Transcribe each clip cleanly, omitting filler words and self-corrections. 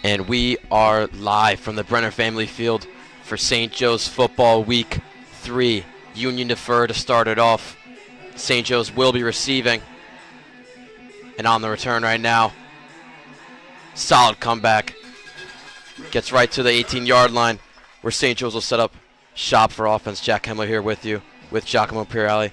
And we are live from the Brenner Family Field for St. Joe's Football Week 3. Union defer to start it off. St. Joe's will be receiving. And on the return right now, solid comeback. Gets right to the 18-yard line where St. Joe's will set up shop for offense. Jack Hemler here with you, with Giacomo Pirelli.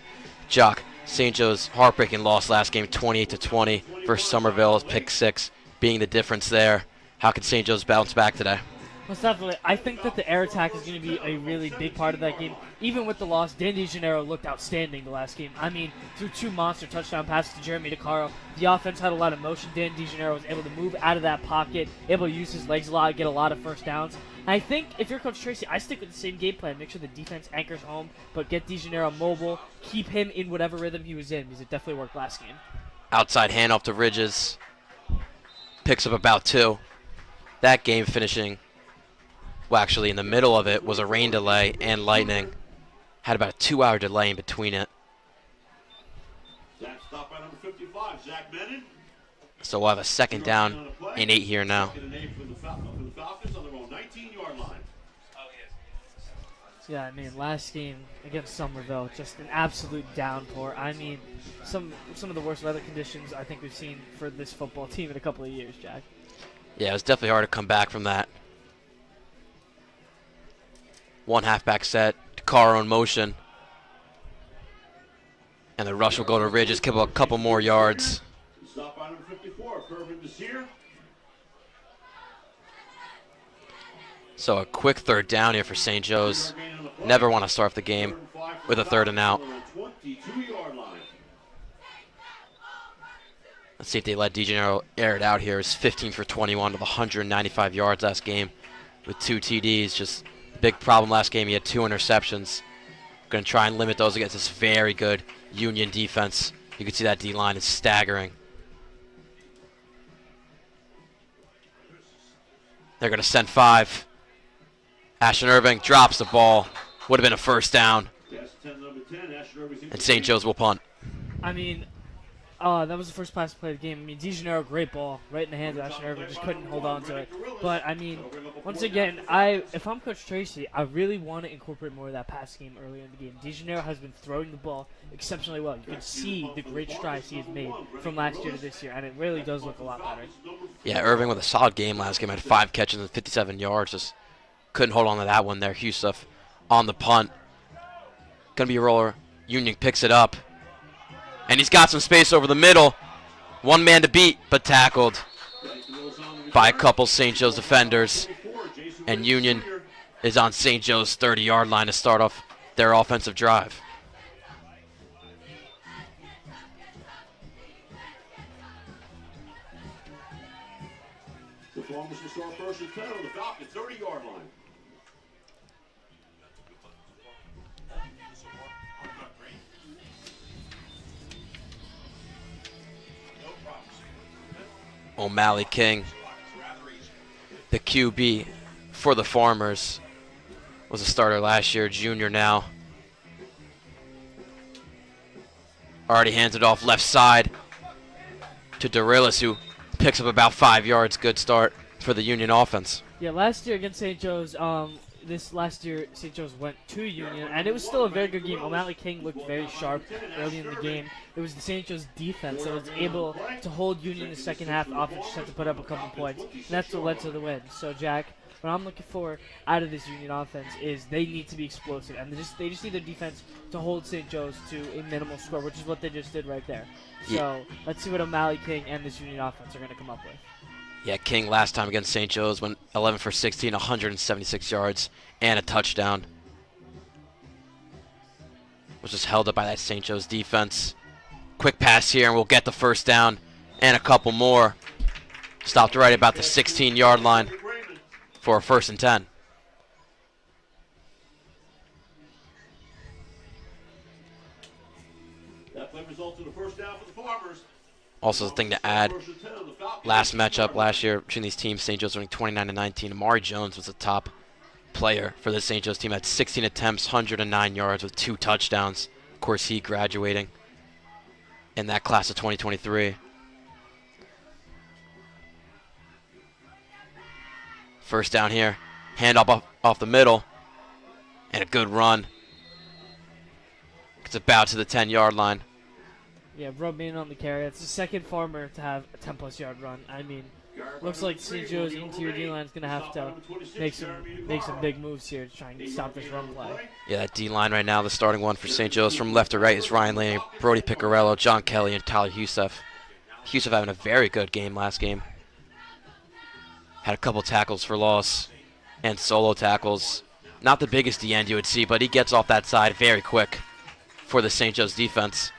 Jock, St. Joe's heartbreaking loss last game, 28-20 versus Somerville. Pick 6 being the difference there. How can St. Joe's bounce back today? Most definitely. I think that the air attack is going to be a really big part of that game. Even with the loss, Dan DeGennaro looked outstanding the last game. I mean, through 2 monster touchdown passes to Jeremy DeCaro, the offense had a lot of motion. Dan DeGennaro was able to move out of that pocket, able to use his legs a lot, get a lot of first downs. And I think if you're Coach Tracy, I stick with the same game plan. Make sure the defense anchors home, but get DeGennaro mobile, keep him in whatever rhythm he was in, because it definitely worked last game. Outside handoff to Ridges. Picks up about 2. That game finishing, well, actually in the middle of it was a rain delay and lightning. Had about a 2-hour delay in between it. Stop by number 55, Zach Menon. So we'll have a second down and 8 here now. For the Falcons on their own 19-yard line. Yeah, I mean, last game against Somerville, just an absolute downpour. I mean, some of the worst weather conditions I think we've seen for this football team in a couple of years, Jack. Yeah, it was definitely hard to come back from that. One halfback set, DeCaro in motion. And the rush will go to Ridges, give a couple more yards. Stop by number 54, Kervin Desir. So a quick third down here for St. Joe's. Never want to start the game with a 3rd and out. 22-yard line. Let's see if they let DeGennaro air it out here. It's 15 for 21 with 195 yards last game with 2 TDs. Just a big problem last game. He had 2 interceptions. Going to try and limit those against this very good Union defense. You can see that D-line is staggering. They're going to send 5. Ashton Irving drops the ball. Would have been a first down. And St. Joe's will punt. I mean, that was the first pass play of the game. I mean, DeGennaro, great ball, right in the hands of Ashton Irving, just couldn't hold on to it. But, I mean, once again, if I'm Coach Tracy, I really want to incorporate more of that pass game earlier in the game. DeGennaro has been throwing the ball exceptionally well. You can see the great strides he has made from last year to this year, and it really does look a lot better. Yeah, Irving with a solid game last game. Had 5 catches and 57 yards. Just couldn't hold on to that one there. Husef on the punt. Going to be a roller. Union picks it up. And he's got some space over the middle. One man to beat, but tackled by a couple St. Joe's defenders. And Union is on St. Joe's 30-yard line to start off their offensive drive. The Columbus will start first and 10 on the Falcons 30-yard line. O'Malley King, the QB for the Farmers, was a starter last year, junior now. Already hands it off left side to Dorillis, who picks up about 5 yards. Good start for the Union offense. Yeah, last year against St. Joe's, last year St. Joe's went to Union, and it was still a very good game. O'Malley King looked very sharp early in the game. It was the St. Joe's defense that was able to hold Union in the second half. The offense just had to put up a couple points, and that's what led to the win. So, Jack, what I'm looking for out of this Union offense is they need to be explosive, and they just need their defense to hold St. Joe's to a minimal score, which is what they just did right there. So, let's see what O'Malley King and this Union offense are going to come up with. Yeah, King last time against St. Joe's went 11 for 16, 176 yards, and a touchdown. Was just held up by that St. Joe's defense. Quick pass here, and we'll get the first down and a couple more. Stopped right about the 16-yard line for a 1st and 10. That play results in a first down for the Farmers. Also, the thing to add, last matchup last year between these teams, St. Joe's winning 29-19. Amari Jones was the top player for the St. Joe's team. Had 16 attempts, 109 yards with 2 touchdowns. Of course, he graduating in that class of 2023. First down here. Hand off the middle. And a good run. It's about to the 10-yard line. Yeah, Romaine on the carry. It's the second farmer to have a 10-plus yard run. I mean, looks like St. Joe's interior D-line is going to have to make some big moves here to try and stop this run play. Yeah, that D-line right now, the starting one for St. Joe's from left to right is Ryan Laney, Brody Piccarello, John Kelly, and Tyler Husef. Husef having a very good game last game. Had a couple tackles for loss and solo tackles. Not the biggest D-end you would see, but he gets off that side very quick for the St. Joe's defense.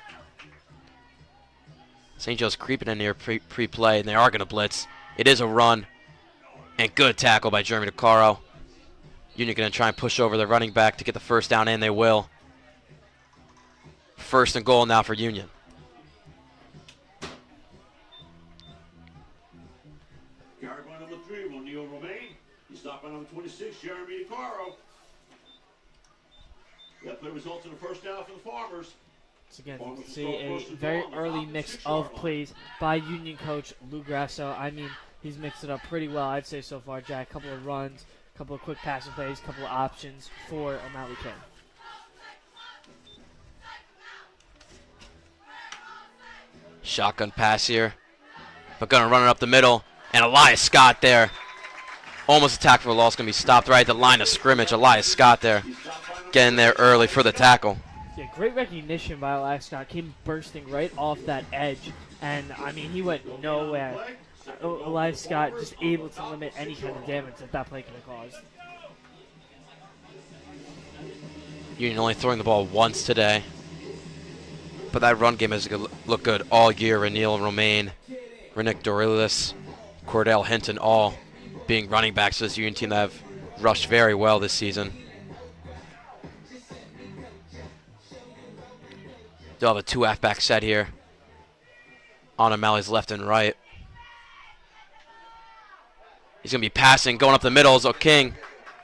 St. Joe's creeping in here pre-play, and they are going to blitz. It is a run, and good tackle by Jeremy DeCaro. Union going to try and push over the running back to get the first down, and they will. First and goal now for Union. Carried by number 3, O'Neal Romaine. He's stopped by number 26, Jeremy DeCaro. That play results in a first down for the Farmers. So again, you can see a very early mix of plays by Union coach Lou Grasso. I mean, he's mixed it up pretty well, I'd say so far, Jack. A couple of runs, a couple of quick passing plays, a couple of options for O'Malley King. Shotgun pass here, but going to run it up the middle. And Elias Scott there. Almost a tackle for loss. Going to be stopped right at the line of scrimmage. Elias Scott there getting there early for the tackle. Yeah, great recognition by Elias Scott. Came bursting right off that edge. And, I mean, he went nowhere. Elias Scott just able to limit any kind of damage that play could have caused. Union only throwing the ball once today. But that run game has looked good all year. Reniel Romaine, Renick Dorilis, Cordell Hinton, all being running backs for this Union team that have rushed very well this season. They'll have a 2 halfback set here on O'Malley's left and right. He's going to be passing, going up the middle is O'King,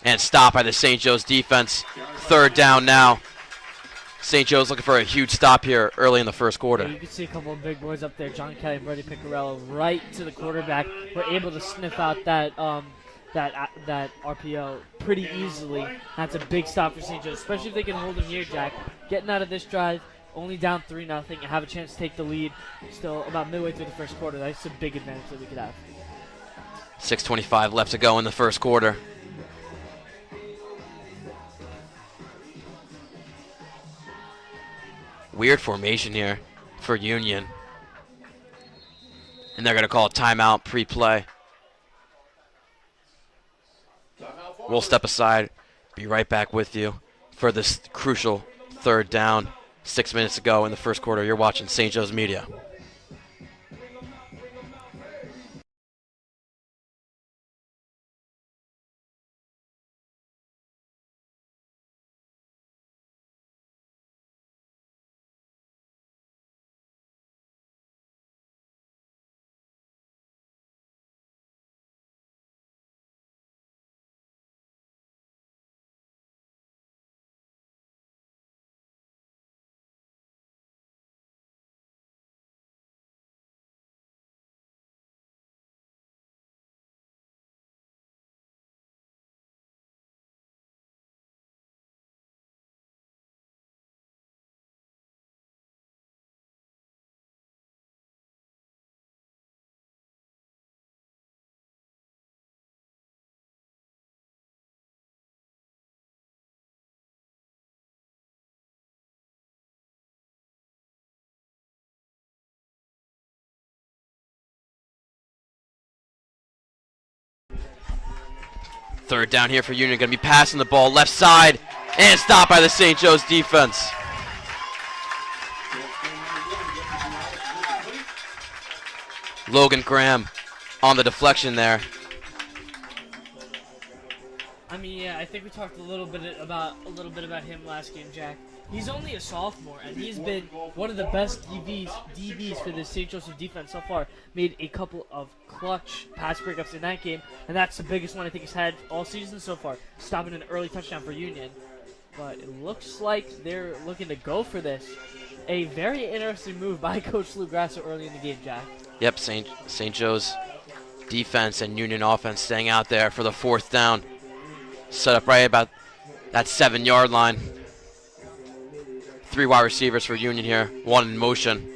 and stopped by the St. Joe's defense. Third down now. St. Joe's looking for a huge stop here early in the first quarter. Yeah, you can see a couple of big boys up there, John Kelly and Brody Piccarello, right to the quarterback. Were able to sniff out that RPO pretty easily. That's a big stop for St. Joe's, especially if they can hold him here, Jack. Getting out of this drive, only down 3-0, and have a chance to take the lead. Still about midway through the first quarter. That's a big advantage that we could have. 6:25 left to go in the first quarter. Weird formation here for Union. And they're going to call a timeout pre-play. We'll step aside, be right back with you for this crucial third down. 6 minutes to go in the first quarter. You're watching St. Joe's Media. Third down here for Union. Going to be passing the ball left side and stopped by the St. Joe's defense. Logan Graham on the deflection there. I mean, yeah, I think we talked a little bit about him last game, Jack. He's only a sophomore, and he's been one of the best DBs for the St. Joseph defense so far. Made a couple of clutch pass breakups in that game, and that's the biggest one I think he's had all season so far, stopping an early touchdown for Union. But it looks like they're looking to go for this. A very interesting move by Coach Lou Grasso early in the game, Jack. Yep, St. Joe's defense and Union offense staying out there for the 4th down. Set up right about that 7-yard line. 3 wide receivers for Union here. 1 in motion.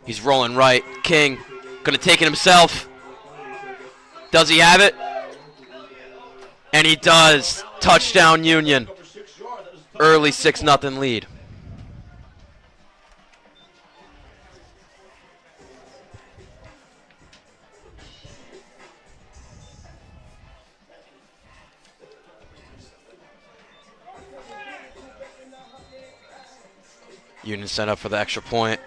He's rolling right. King gonna take it himself. Does he have it? And he does. Touchdown Union. Early 6-0 lead. Union set up for the extra point.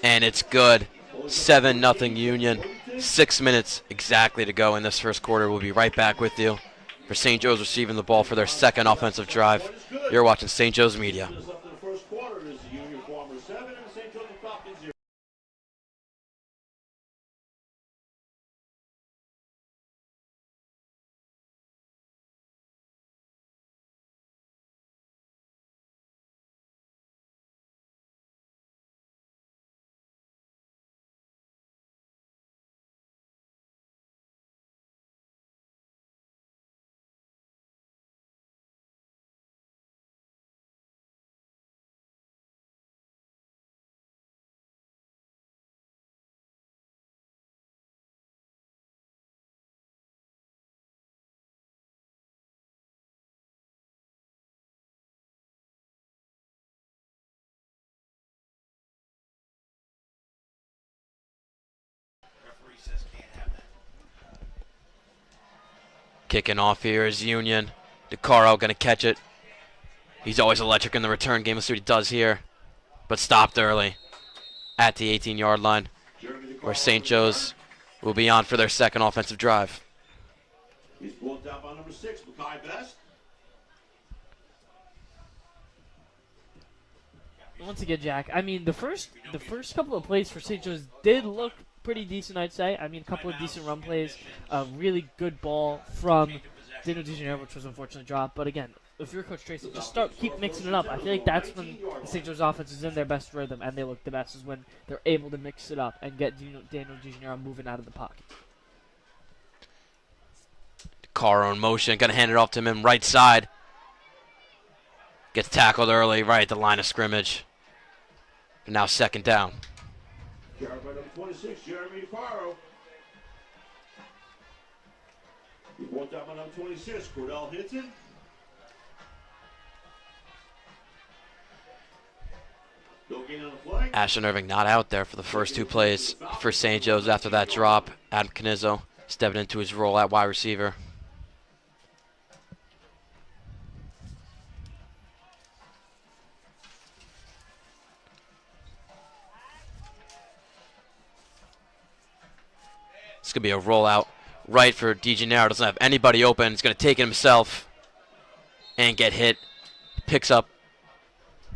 And it's good. 7-0 Union. 6 minutes exactly to go in this first quarter. We'll be right back with you for St. Joe's receiving the ball for their 2nd offensive drive. You're watching St. Joe's Media. Kicking off here is Union. DeCaro going to catch it. He's always electric in the return game. Let's see what he does here. But stopped early at the 18-yard line, where St. Joe's will be on for their 2nd offensive drive. He's brought down by number 6, Makai Best. Once again, Jack, I mean, the first couple of plays for St. Joe's did look pretty decent, I'd say. I mean, a couple of decent run plays, a really good ball from Daniel DeGeneres, which was unfortunately dropped. But again, if you're Coach Tracy, just keep mixing it up. I feel like that's when the St. Joe's offense is in their best rhythm, and they look the best, is when they're able to mix it up and get Daniel DeGeneres moving out of the pocket. DeCaro in motion, going to hand it off to him right side. Gets tackled early, right at the line of scrimmage. And now 2nd down. Carried by number 26, Jeremy DeCaro. He brought down by number 26, Cordell Hinton. No gain on the play. Ashton Irving not out there for the first 2 plays for St. Joe's after that drop. Adam Canizzo stepping into his role at wide receiver. It's going to be a rollout right for DeGeneres. Doesn't have anybody open. He's going to take it himself and get hit. Picks up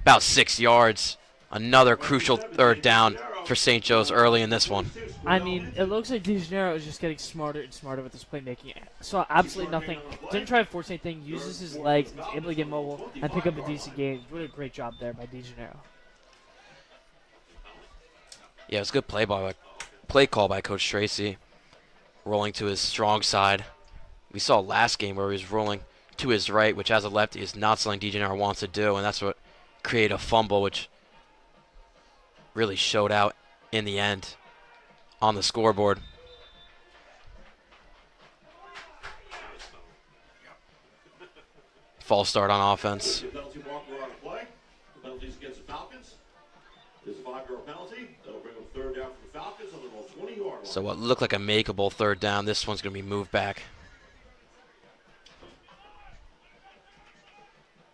about 6 yards. Another crucial 3rd down for St. Joe's early in this one. I mean, it looks like DeGeneres is just getting smarter and smarter with his playmaking. Saw absolutely nothing. Didn't try to force anything. Uses his legs. Was able to get mobile and pick up a decent game. Really a great job there by DeGeneres. Yeah, it was a good play call by Coach Tracy. Rolling to his strong side. We saw last game where he was rolling to his right, which as a lefty is not something DeGeneres wants to do, and that's what created a fumble, which really showed out in the end on the scoreboard. False start on offense. Penalty marker on the play. The penalties against the Falcons. There's a 5-yard penalty. That'll bring up 3rd down for the Falcons on the 20-yard line. So what looked like a makeable 3rd down, this one's going to be moved back.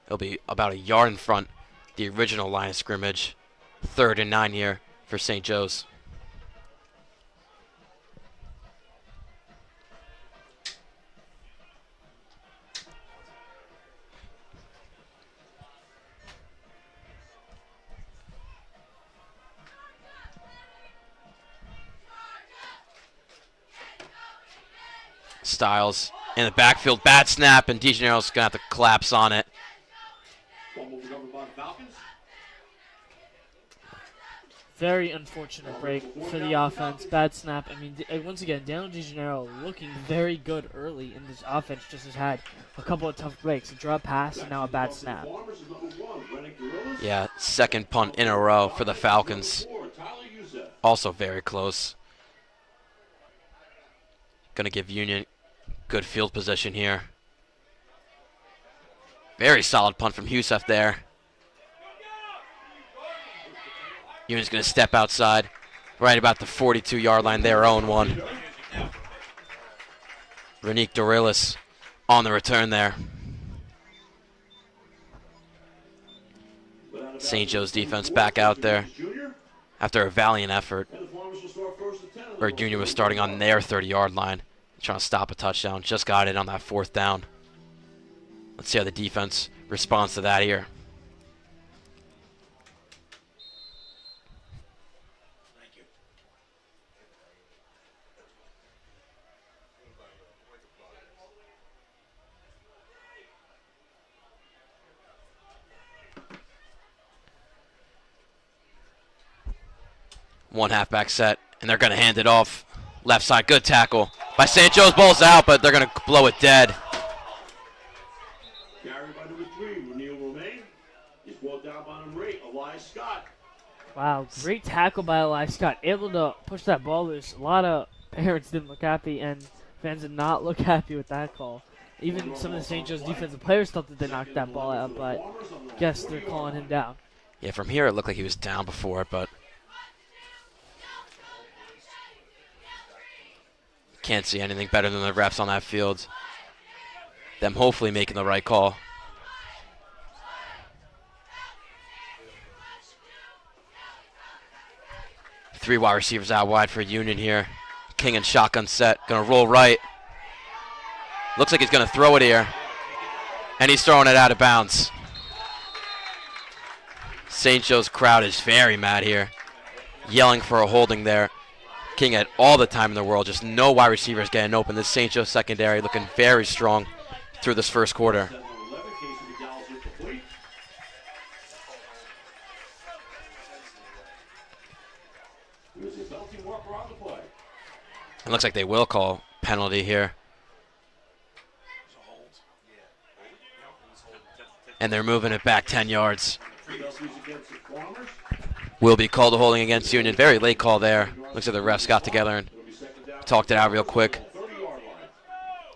It'll be about a yard in front the original line of scrimmage. 3rd and 9 here for St. Joe's. Styles in the backfield, bad snap, and DeGeneres going to have to collapse on it. Very unfortunate break for the offense. Bad snap. I mean, once again, Daniel DeGennaro looking very good early in this offense. Just has had a couple of tough breaks. A drop pass and now a bad snap. Yeah, second punt in a row for the Falcons. Also very close. Gonna give Union good field position here. Very solid punt from Husef there. Union's going to step outside right about the 42-yard line, their own one. Renique Dorillis on the return there. St. Joe's defense back out there after a valiant effort. Where Union was starting on their 30-yard line, trying to stop a touchdown. Just got it on that 4th down. Let's see how the defense responds to that here. One halfback set, and they're going to hand it off. Left side, good tackle by St. Joe's. Ball's out, but they're going to blow it dead. Carried by number 3, Renil Romaine. He's brought down by number 8, Elias Scott. Wow, great tackle by Elias Scott. Able to push that ball loose. A lot of parents didn't look happy, and fans did not look happy with that call. Even some of the St. Joe's defensive players thought that they knocked that ball out, but guess they're calling him down. Yeah, from here it looked like he was down before, but can't see anything better than the refs on that field. Them hopefully making the right call. Three wide receivers out wide for Union here. King and shotgun set. Gonna roll right. Looks like he's gonna throw it here. And he's throwing it out of bounds. St. Joe's crowd is very mad here. Yelling for a holding there. King had all the time in the world, just no wide receivers getting open. This St. Joe secondary looking very strong through this first quarter. It looks like they will call penalty here. And they're moving it back 10 yards. Will be called a holding against Union. Very late call there. Looks like the refs got together and talked it out real quick.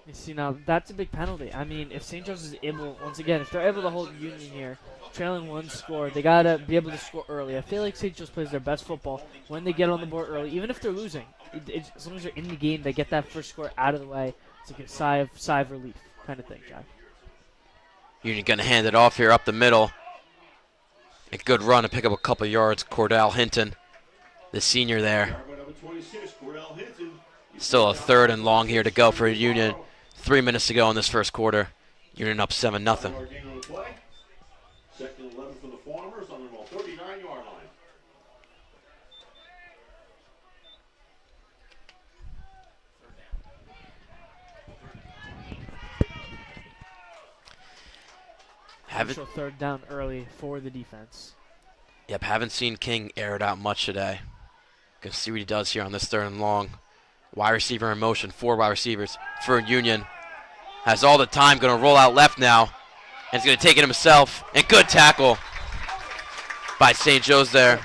You see, now that's a big penalty. I mean, if St. Joe's is able, once again, if they're able to hold Union here, trailing one score, they got to be able to score early. I feel like St. Joe's plays their best football when they get on the board early, even if they're losing. As long as they're in the game, they get that first score out of the way. It's like a sigh of relief kind of thing, Jack. Union going to hand it off here up the middle. A good run to pick up a couple yards. Cordell Hinton, the senior there. Still a 3rd and long here to go for Union. 3 minutes to go in this first quarter. Union up 7-0. Second 11 for the Farmers on the 39-yard line. Crucial 3rd down early for the defense. Yep, haven't seen King air it out much today. Gonna see what he does here on this 3rd and long. Wide receiver in motion, 4 wide receivers for Union. Has all the time, gonna roll out left now. And he's gonna take it himself. And good tackle by St. Joe's there.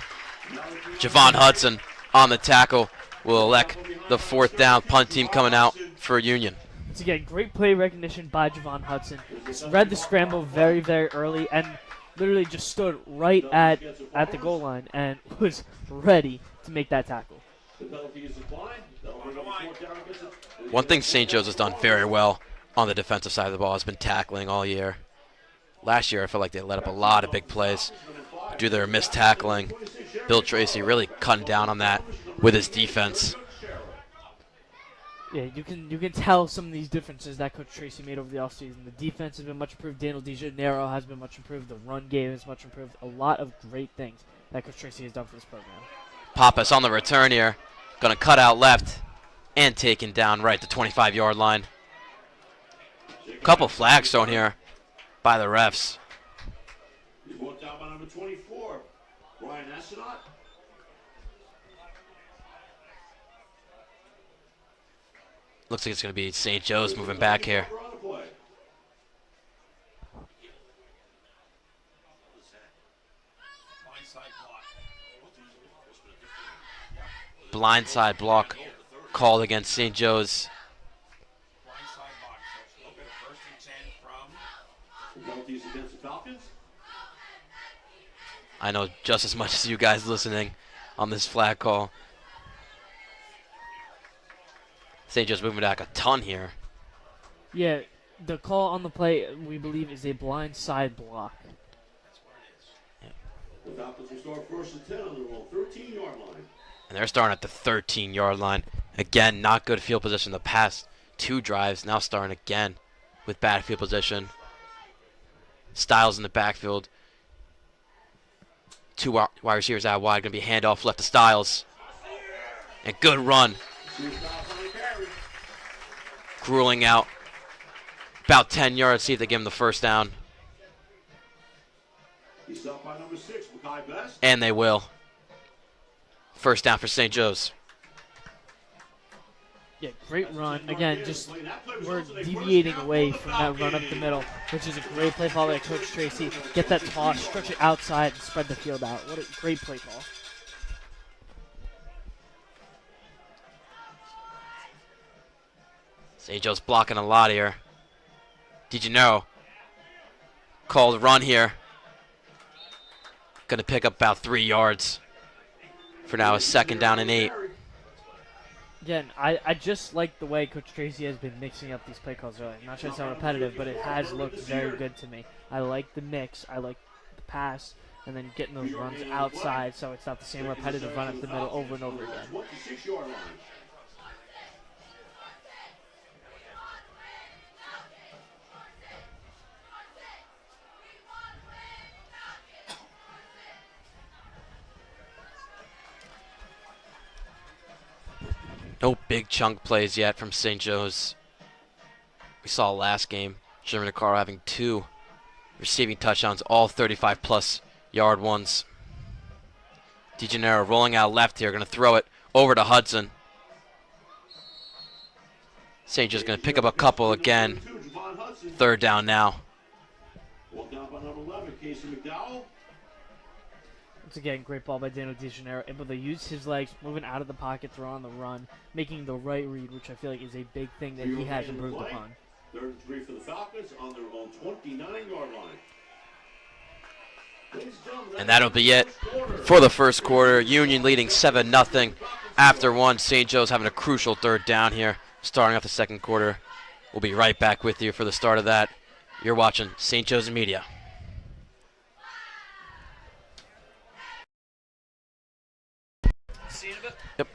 Javon Hudson on the tackle will elect the 4th down. Punt team coming out for Union. Once again, great play recognition by Javon Hudson. Read the scramble very, very early and literally just stood right at the goal line and was ready to make that tackle. One thing St. Joe's has done very well on the defensive side of the ball has been tackling all year. Last year, I felt like they let up a lot of big plays due to their missed tackling. Bill Tracy really cutting down on that with his defense. Yeah, you can tell some of these differences that Coach Tracy made over the offseason. The defense has been much improved. Daniel DeGennaro has been much improved. The run game is much improved. A lot of great things that Coach Tracy has done for this program. Pappas on the return here. Going to cut out left and taken down right to 25-yard line. Couple flags thrown here by the refs. He's walked out by number 24, Brian Assenott. Looks like it's going to be St. Joe's moving back here. On the play. Blindside block called against St. Joe's. Penalties against the Falcons. I know just as much as you guys listening on this flag call. St. Joe's moving back a ton here. Yeah, the call on the play, we believe, is a blind side block. The Falcons will start first and 10 on their own 13-yard line. And they're starting at the 13-yard line. Again, not good field position the past 2 drives. Now starting again with bad field position. Styles in the backfield. 2 wide receivers out wide. Going to be handoff left to Styles. And good run. Grueling out. About 10 yards. See if they give him the first down. He's up by number 6, Makai Best. And they will. First down for St. Joe's. Yeah, great run. Again, just we're deviating away from that run up the middle, which is a great play call by Coach Tracy. Get that toss, stretch it outside, and spread the field out. What a great play call. St. Joe's blocking a lot here. DeGennaro called run here. Going to pick up about 3 yards. For now, a 2nd down and 8. Again, I just like the way Coach Tracy has been mixing up these play calls early. I'm not trying to sound repetitive, but it has looked very good to me. I like the mix. I like the pass, and then getting those runs outside so it's not the same repetitive run up the middle over and over again. 26-yard line. No big chunk plays yet from St. Joe's. We saw last game, Sherman DeCaro having 2 receiving touchdowns, all 35-plus yard ones. DeGennaro rolling out left here, going to throw it over to Hudson. St. Joe's going to pick up a couple again. 3rd down now. Walk down by number 11, Casey McDowell. Once again, great ball by Daniel DeGennaro, able to use his legs, moving out of the pocket, throw on the run, making the right read, which I feel like is a big thing that he has improved upon. 3rd and 3 for the Falcons on their own 29-yard line. And that'll be it for the first quarter. Union leading 7-0 after 1. St. Joe's having a crucial 3rd down here, starting off the 2nd quarter. We'll be right back with you for the start of that. You're watching St. Joe's Media. Yep.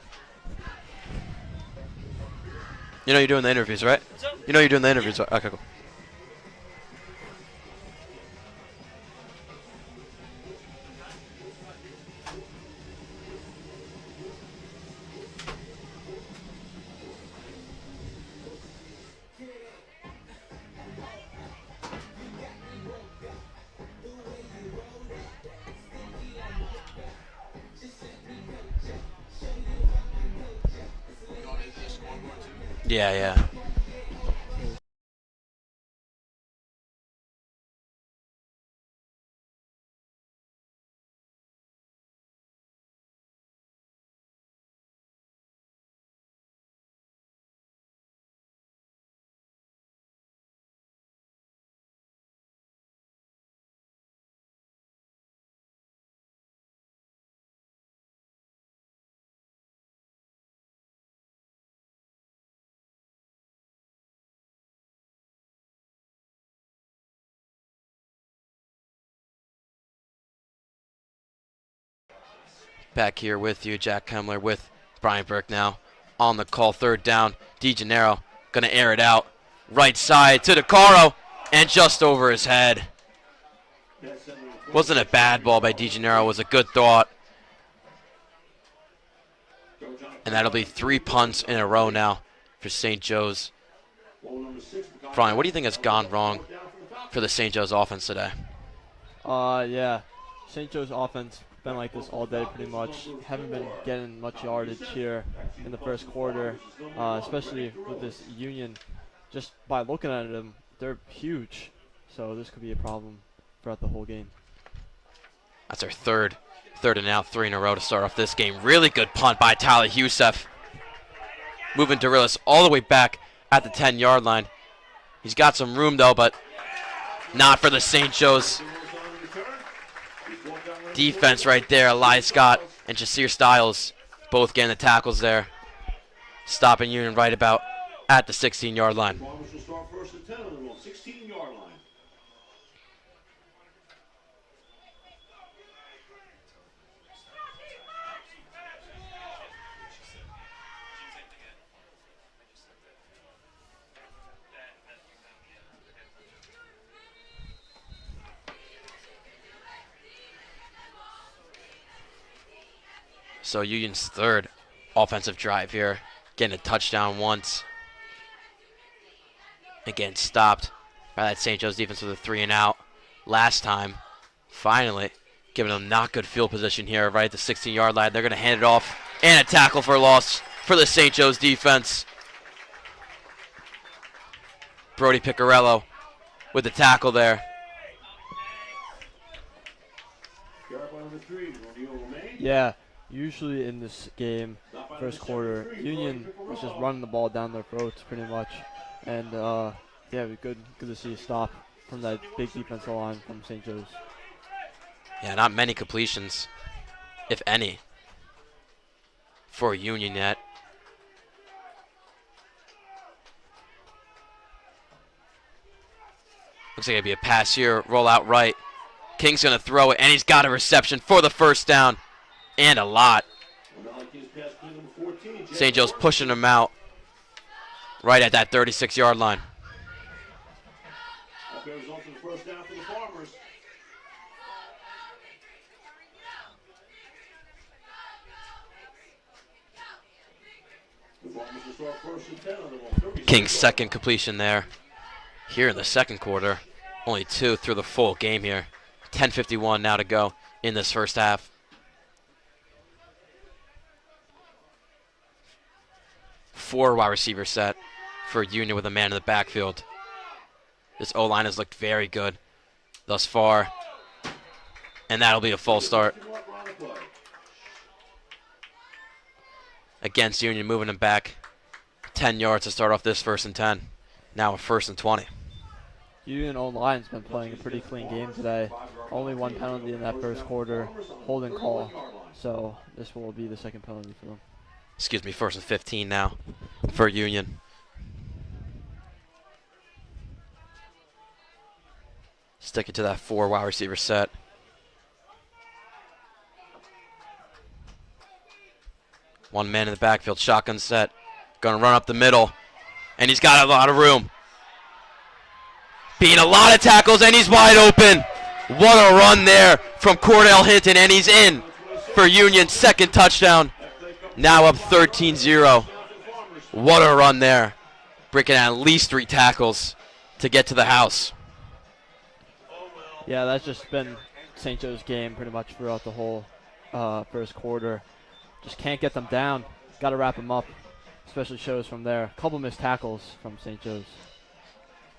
You know you're doing the interviews, right? You know you're doing the interviews, right? Okay, cool. Yeah, yeah. Back here with you, Jack Kemmler with Brian Burke now on the call. 3rd down. DeGennaro going to air it out. Right side to DeCaro and just over his head. Wasn't a bad ball by DeGennaro. Was a good thought. And that'll be 3 punts in a row now for St. Joe's. Brian, what do you think has gone wrong for the St. Joe's offense today? Yeah. St. Joe's offense been like this all day pretty much. Haven't been getting much yardage here in the first quarter, especially with this Union. Just by looking at them, they're huge. So this could be a problem throughout the whole game. That's our third and out, 3 in a row to start off this game. Really good punt by Tyler Youssef. Moving Dorillis all the way back at the 10-yard line. He's got some room though, but not for the St. Joe's defense right there. Elias Scott and Jasir Stiles both getting the tackles there. Stopping Union right about at the 16-yard line. Farmers will start first and 10 on the 16-yard line. So Union's third offensive drive here. Getting a touchdown once. Again, stopped by that St. Joe's defense with a 3 and out last time. Finally, giving them not good field position here right at the 16-yard line. They're going to hand it off. And a tackle for loss for the St. Joe's defense. Brody Piccarello with the tackle there. Yeah, usually in this game, first quarter, Union was just running the ball down their throats pretty much. And yeah, it was good to see a stop from that big defensive line from St. Joe's. Yeah, not many completions, if any, for Union yet. Looks like it'd be a pass here, roll out right. King's gonna throw it, and he's got a reception for the first down, and a lot. St. Joe's pushing him out right at that 36-yard line. First down for the Farmers. The Farmers will start first and 10 on the King's second completion there. Here in the second quarter, only 2 through the full game here. 10:51 now to go in this first half. Four wide receiver set for Union with a man in the backfield. This O-line has looked very good thus far. And that'll be a false start. Against Union, moving them back 10 yards to start off this 1st and 10. Now a 1st and 20. Union O-line's been playing a pretty clean game today. Only one penalty in that first quarter, holding call. So this will be the second penalty for them. Excuse me, 1st and 15 now for Union. Sticking to that 4 wide receiver set. One man in the backfield, shotgun set. Gonna run up the middle. And he's got a lot of room. Beating a lot of tackles, and he's wide open. What a run there from Cordell Hinton, and he's in for Union's second touchdown. Now up 13-0. What a run there. Breaking at least 3 tackles to get to the house. Yeah, that's just been St. Joe's game pretty much throughout the whole first quarter. Just can't get them down. Got to wrap them up, especially shows from there. A couple missed tackles from St. Joe's.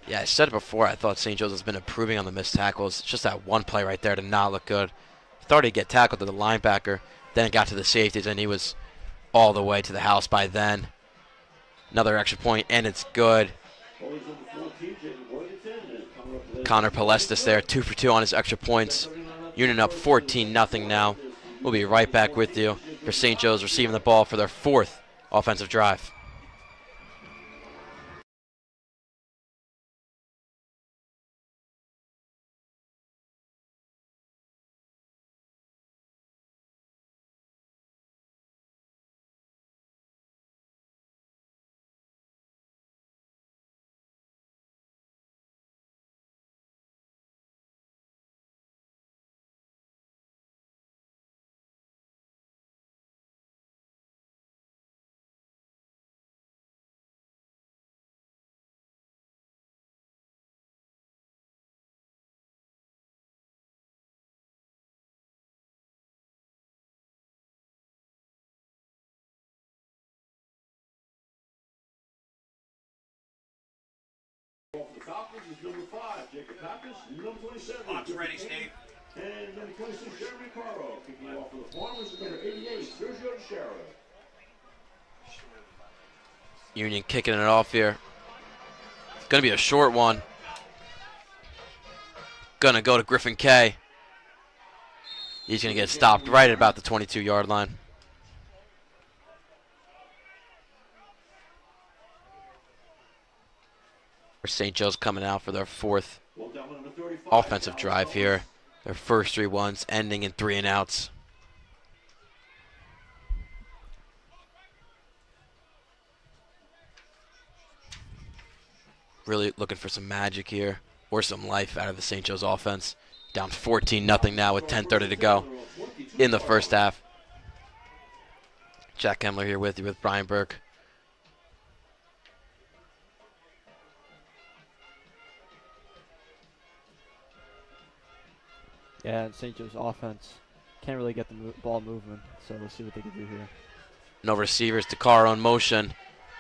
Yeah, I said it before. I thought St. Joe's has been improving on the missed tackles. It's just that one play right there did not look good. Thought he'd get tackled to the linebacker. Then it got to the safeties, and he was all the way to the house by then. Another extra point, and it's good. Connor Palestis there, 2 for 2 on his extra points. Union up 14-0 now. We'll be right back with you for St. Joe's receiving the ball for their 4th offensive drive. Falcons, number 27. Clock's ready, Steve. And number 26, Jeremy Caro. Kicking off for the Farmers is number 88, Sergio Teixeira. Union kicking it off here. It's going to be a short one. Going to go to Griffin K. He's going to get stopped right at about the 22-yard line. St. Joe's coming out for their fourth offensive drive here. Their first 3 ones ending in 3 and outs. Really looking for some magic here or some life out of the St. Joe's offense. Down 14-0 now with 10:30 to go in the first half. Jack Kemmler here with you with Brian Burke. Yeah, and St. Joe's offense can't really get the ball moving, so we'll see what they can do here. No receivers, Dakar on motion.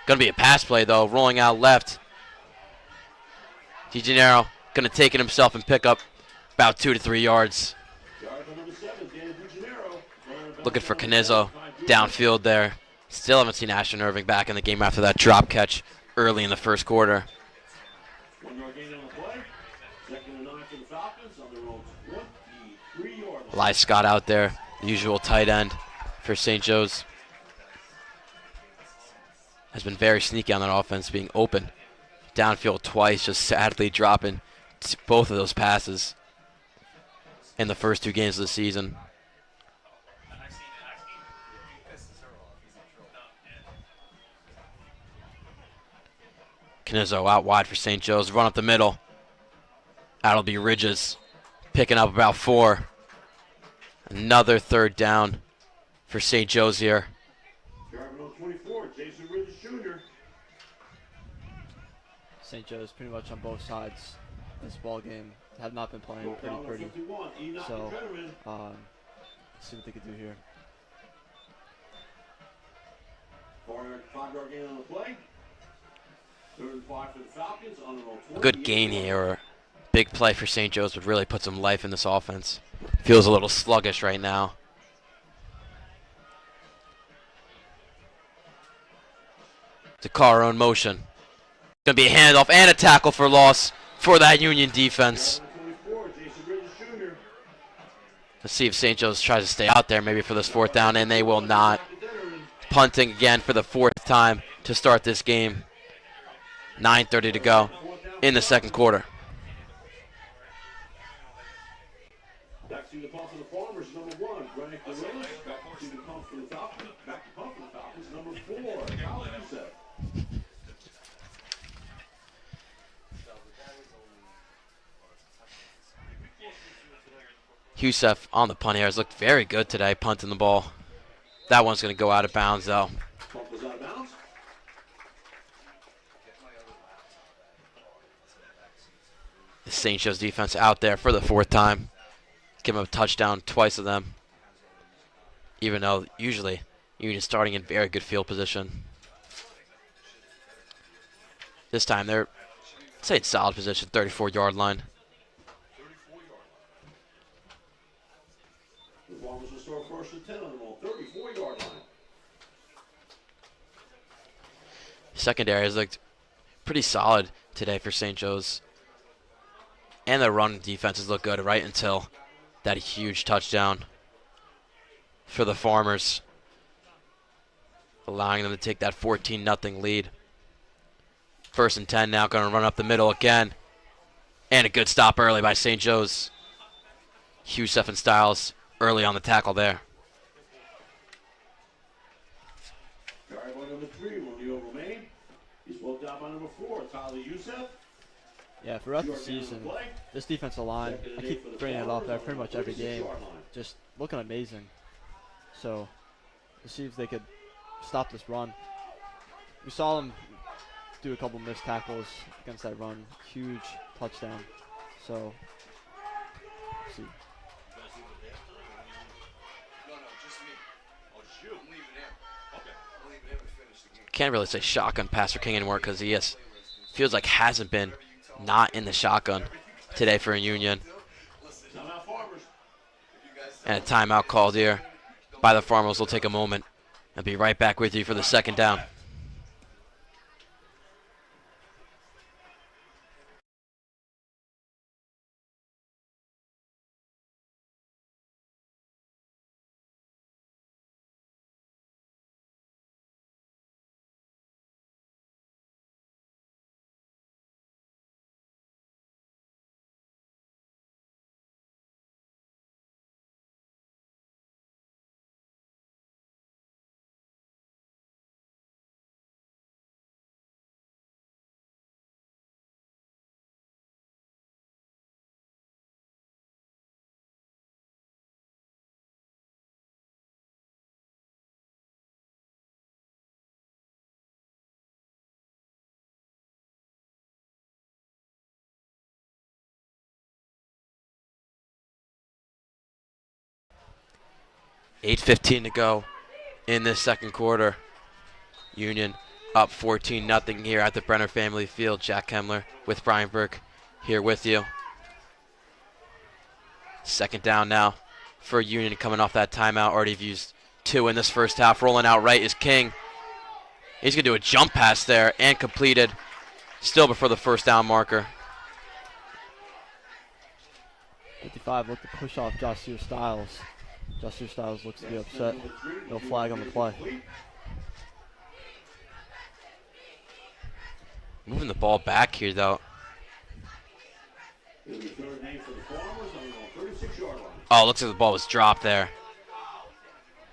Going to be a pass play, though, rolling out left. DeGennaro going to take it himself and pick up about 2 to 3 yards. Looking for Canizzo downfield there. Still haven't seen Ashton Irving back in the game after that drop catch early in the first quarter. 1 yard gain on the play. 2nd and 9 for the Falcons on their own 23-yard line. Eli Scott out there, the usual tight end for St. Joe's. Has been very sneaky on that offense, being open downfield twice, just sadly dropping both of those passes in the first 2 games of the season. Canizzo out wide for St. Joe's, run up the middle. That'll be Ridges picking up about 4. Another 3rd down for St. Joe's here. Driving on 24, Jason Ridges Jr. St. Joe's pretty much on both sides this ball game. Have not been playing pretty. 51, Enoch So, Fetterman. see what they can do here. 5-yard gain on the play. 3rd and 5 for the Falcons on their own 20. A good gain here. Big play for St. Joe's would really put some life in this offense. Feels a little sluggish right now. Dakar on motion. Going to be a handoff and a tackle for loss for that Union defense. 24, Jason Ridges Jr. Let's see if St. Joe's tries to stay out there maybe for this 4th down, and they will not. Punting again for the 4th time to start this game. 9:30 to go in the second quarter. Back to the pump for the Farmers, number 1, Greg Lewis. Back to the pump for the Falcons. Back to pump for the Falcons, number 4, Kyle Youssef. Youssef on the punt here has looked very good today, punting the ball. That one's going to go out of bounds, though. Pump was out of bounds. The St. Joe's defense out there for the 4th time. Give them a touchdown, twice of them. Even though usually Union starting in very good field position. This time they're, I'd say it's solid position, 34-yard line. The Farmers restore 1st and 10 on their own 34-yard line. Secondary has looked pretty solid today for St. Joe's. And their run defenses look good right until that huge touchdown for the Farmers, allowing them to take that 14-0 lead. 1st and 10 now, going to run up the middle again. And a good stop early by St. Joe's. Youssef and Styles early on the tackle there. Carry by number 3, Romeo Romaine. He's walked out by number 4, Tyler Youssef. Yeah, throughout the season, this defensive line, I keep bringing it up there pretty much every game, just looking amazing. So, let's see if they could stop this run. We saw them do a couple missed tackles against that run. Huge touchdown. So, let's see. Can't really say shotgun pass for King anymore because he feels like hasn't been not in the shotgun today for Union. Timeout Farmers. And a timeout called here by the Farmers. We'll take a moment and be right back with you for the second down. .8:15 to go in this second quarter. Union up 14-0 here at the Brenner Family Field. Jack Kemler with Brian Burke here with you. Second down now for Union coming off that timeout. Already used 2 in this first half. Rolling out right is King. He's going to do a jump pass there and completed. Still before the first down marker. 55 looked to push off Joshua Styles. Joshua Styles looks to be upset. No flag on the play. Moving the ball back here, though. It'll be third and 8 for the Farmers on the 36-yard line. Oh, looks like the ball was dropped there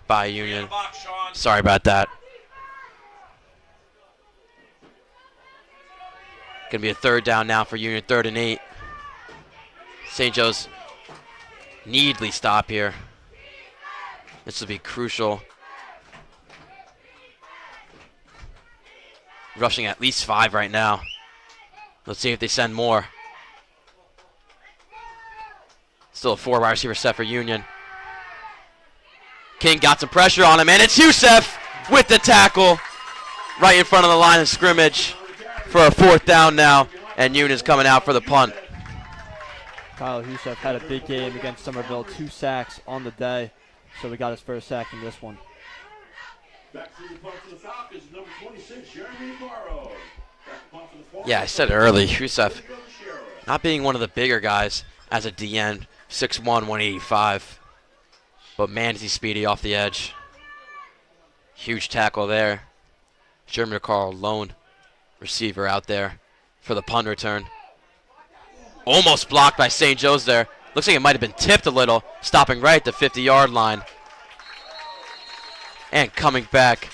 by Union. Sorry about that. Gonna be a third down now for Union, 3rd and 8. St. Joe's needly stop here. This will be crucial. Rushing at least 5 right now. Let's see if they send more. Still a 4-wide receiver set for Union. King got some pressure on him, and it's Youssef with the tackle right in front of the line of scrimmage for a 4th down now, and Union's coming out for the punt. Kyle Youssef had a big game against Somerville, 2 sacks on the day, so we got his first sack in this one. Back to the punt for the Falcons, number 26, Jeremy Barrow. Back to punt for the Farmers. Yeah, I said it early. Youssef not being one of the bigger guys as a DN, 6'1", 185. But man, is he speedy off the edge. Huge tackle there. Jeremy Carl, lone receiver out there for the punt return. Almost blocked by St. Joe's there. Looks like it might have been tipped a little, stopping right at the 50-yard line. And coming back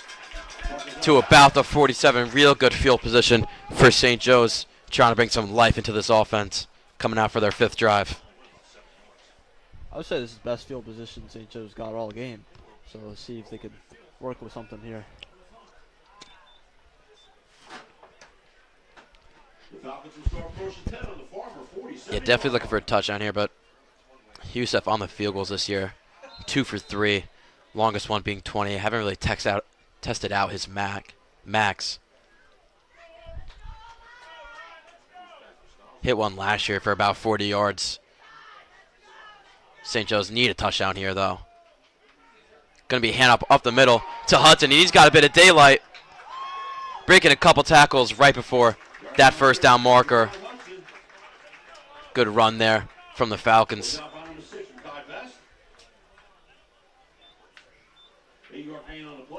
to about the 47. Real good field position for St. Joe's, trying to bring some life into this offense, coming out for their 5th drive. I would say this is the best field position St. Joe's got all game. So let's see if they could work with something here. The Falcons will start first and 10 on the Farmer, 47. Yeah, definitely looking for a touchdown here, but Youssef on the field goals this year, 2 for 3. Longest one being 20. I haven't really tested out his max. Hit one last year for about 40 yards. St. Joe's need a touchdown here, though. Going to be a hand up the middle to Hudson. He's got a bit of daylight. Breaking a couple tackles right before that first down marker. Good run there from the Falcons.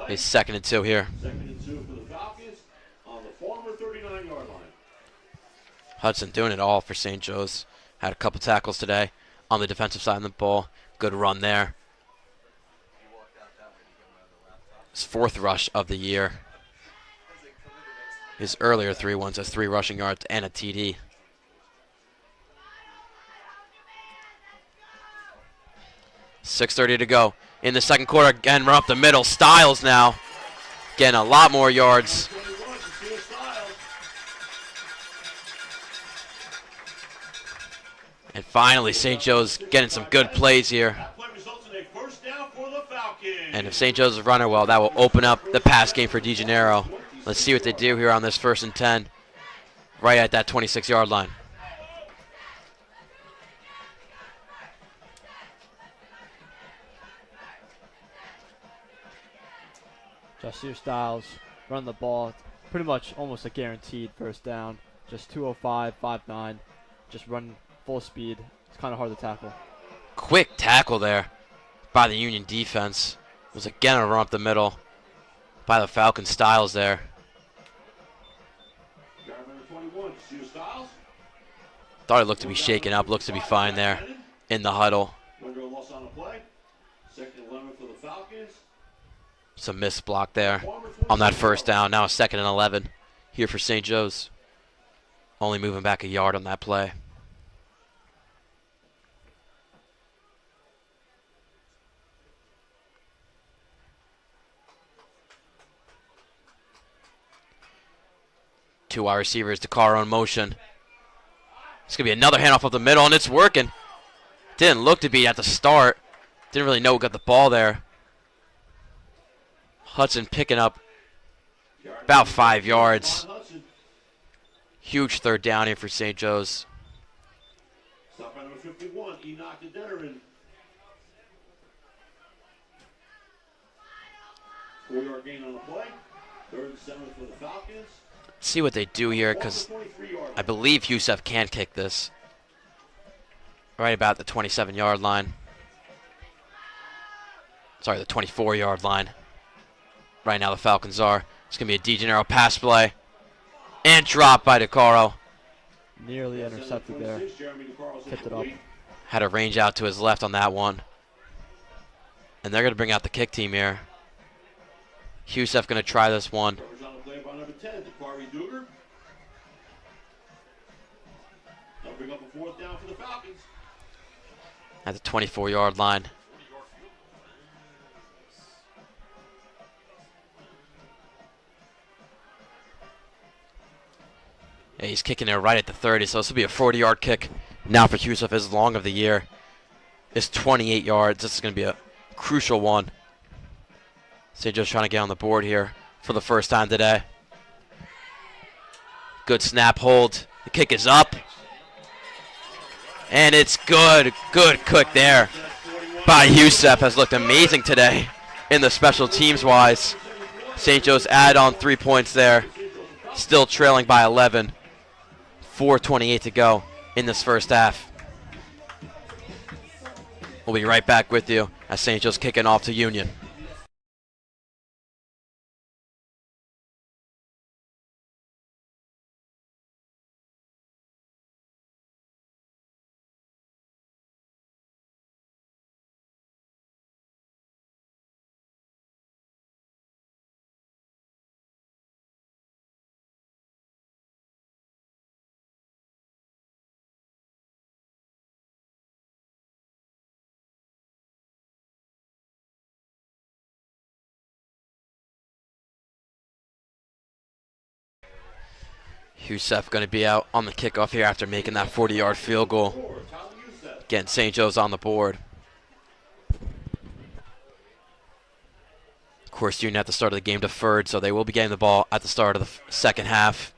He's 2nd and 2 here. 2nd and 2 for the Falcons on the Farmer 39-yard line. Hudson doing it all for St. Joe's. Had a couple tackles today on the defensive side of the ball. Good run there. His 4th rush of the year. His earlier 3 ones has 3 rushing yards and a TD. .6:30 to go in the second quarter. Again, run up the middle. Styles now getting a lot more yards. And finally, St. Joe's getting some good plays here. And if St. Joe's is running well, that will open up the pass game for DeGennaro. Let's see what they do here on this 1st and 10, right at that 26-yard line. Jasir Styles run the ball. Pretty much almost a guaranteed first down. Just 205, 5'9", just run full speed. It's kind of hard to tackle. Quick tackle there by the Union defense. It was again a run up the middle by the Falcon Styles there. Yard number 21, Jasir Styles. Thought it looked to be shaken up. Looks to be fine there in the huddle. Under a loss on the play. Second and 11 for the Falcons. Some missed block there on that first down. Now a 2nd and 11 here for St. Joe's. Only moving back a yard on that play. Two wide receivers, DeCaro in motion. It's going to be another handoff up the middle, and it's working. Didn't look to be at the start. Didn't really know who got the ball there. Hudson picking up about 5 yards. Huge third down here for St. Joe's. Stop by number 51, Enoch Dedenerin. 4-yard gain on the play. 3rd and 7 for the Falcons. See what they do here, because I believe Youssef can kick this. Right about the 27-yard line. Sorry, the 24-yard line. Right now the Falcons are. It's going to be a DeGennaro pass play. And dropped by DeCaro. Nearly intercepted there. Tipped it up. Had a range out to his left on that one. And they're going to bring out the kick team here. Youssef going to try this one. On the play by number 10, Dakari Duger. That'll bring up a 4th down for the Falcons. At the 24-yard line. Yeah, he's kicking it right at the 30, so this will be a 40-yard kick now for Youssef. His long of the year is 28 yards. This is going to be a crucial one. St. Joe's trying to get on the board here for the first time today. Good snap hold. The kick is up. And it's good. Good kick there by Youssef. Has looked amazing today in the special teams wise. St. Joe's add on 3 points there. Still trailing by 11. 4:28 to go in this first half. We'll be right back with you as St. Joe's kicking off to Union. Youssef going to be out on the kickoff here after making that 40-yard field goal. Getting St. Joe's on the board. Of course, Union at the start of the game deferred, so they will be getting the ball at the start of the second half.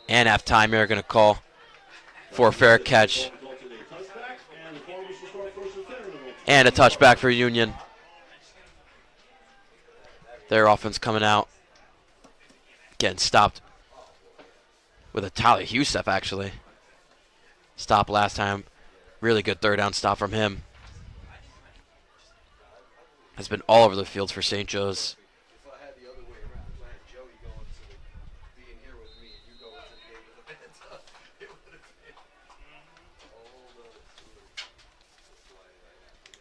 And halftime here going to call for a fair catch. And a touchback for Union. Their offense coming out. Getting stopped with a Tyler Youssef, actually. Stop last time. Really good third down stop from him. Has been all over the fields for St. Joe's.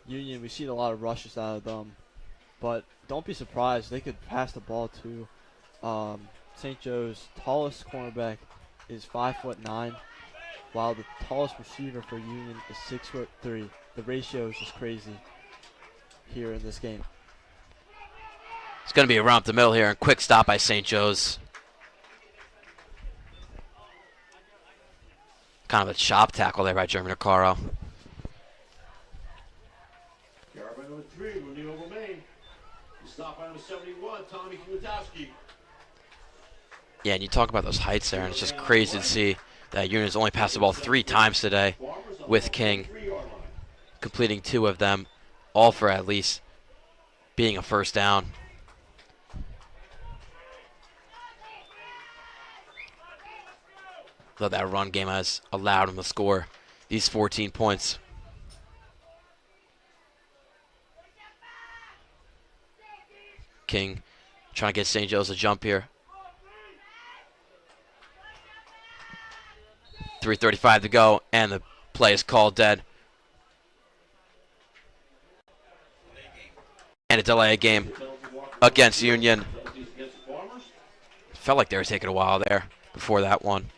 Union, we see a lot of rushes out of them, but don't be surprised. They could pass the ball to St. Joe's tallest cornerback is 5'9", while the tallest receiver for Union is 6'3". The ratio is just crazy here in this game. It's going to be around the middle here, and quick stop by St. Joe's. Kind of a chop tackle there by Jeremy DeCaro. Yard by number 3, Renee Romaine. Stop by number 71, Tommy Kwiatkowski. Yeah, and you talk about those heights there, and it's just crazy to see that Union's only passed the ball 3 times today with King, completing 2 of them, all for at least being a first down. though that run game has allowed him to score these 14 points. King trying to get St. Joe's a jump here. 3:35 to go, and the play is called dead. And a delay game against Union. Felt like they were taking a while there before that one.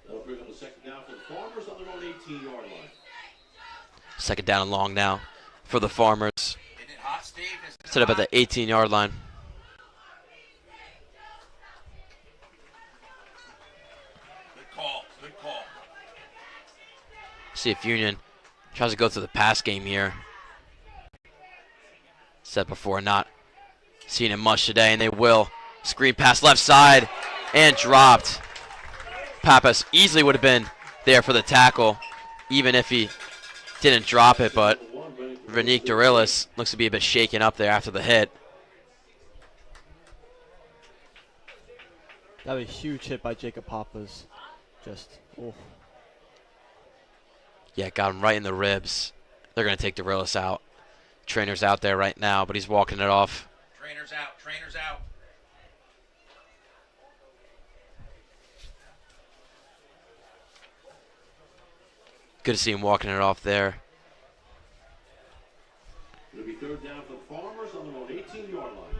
They'll bring up a second down for the Farmers on their own 18-yard line. Second down and long now for the Farmers. Set up at the 18-yard line. Good call. See if Union tries to go through the pass game here. Said before, not seeing it much today, and they will. Screen pass left side and dropped. Pappas easily would have been there for the tackle, even if he didn't drop it, but Renique Dorillis looks to be a bit shaken up there after the hit. That was a huge hit by Jacob Pappas. Just, oh. Yeah, got him right in the ribs. They're going to take Dorillis out. Trainer's out there right now, but he's walking it off. Trainer's out. Good to see him walking it off there. It'll be third down for the Farmers on their own 18-yard line.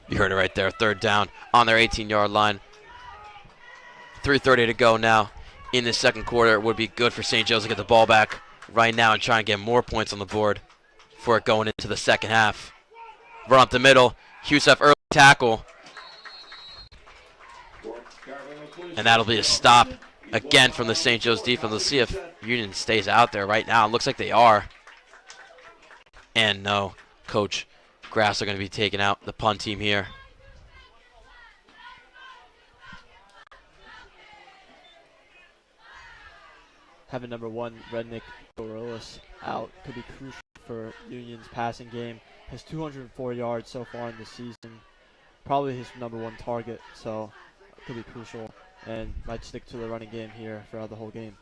You heard it right there. Third down on their 18-yard line. 3:30 to go now in the second quarter. It would be good for St. Joe's to get the ball back right now and try and get more points on the board for it going into the second half. Run up the middle. Husef early tackle. And that'll be a stop again from the St. Joe's defense. Let's see if Union stays out there right now. It looks like they are. And no, Coach Grass are going to be taking out the punt team here. Having number 1 Renique Dorillis out could be crucial for Union's passing game. Has 204 yards so far in the season. Probably his number 1 target, so it could be crucial. And might stick to the running game here throughout the whole game.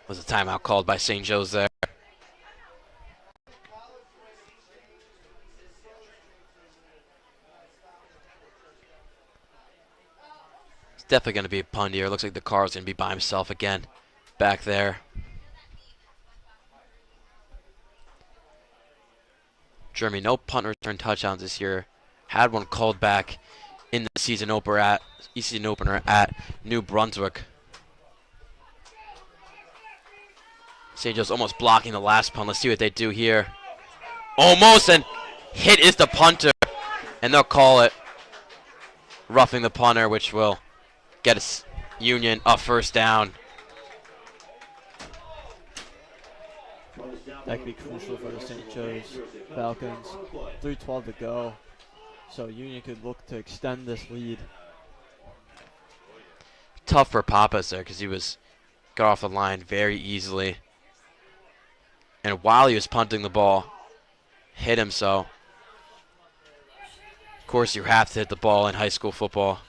Was a timeout called by St. Joe's there. It's definitely going to be a punt here. Looks like the Carl's going to be by himself again back there. Jeremy, no punt return touchdowns this year. Had one called back in the season opener at New Brunswick. St. Joe's almost blocking the last punt. Let's see what they do here. Almost, and hit is the punter. And they'll call it roughing the punter, which will get us Union a first down. That could be crucial for the St. Joe's Falcons. 3:12 to go. So Union could look to extend this lead. Tough for Pappas there because he got off the line very easily. And while he was punting the ball, hit him so. Of course, you have to hit the ball in high school football.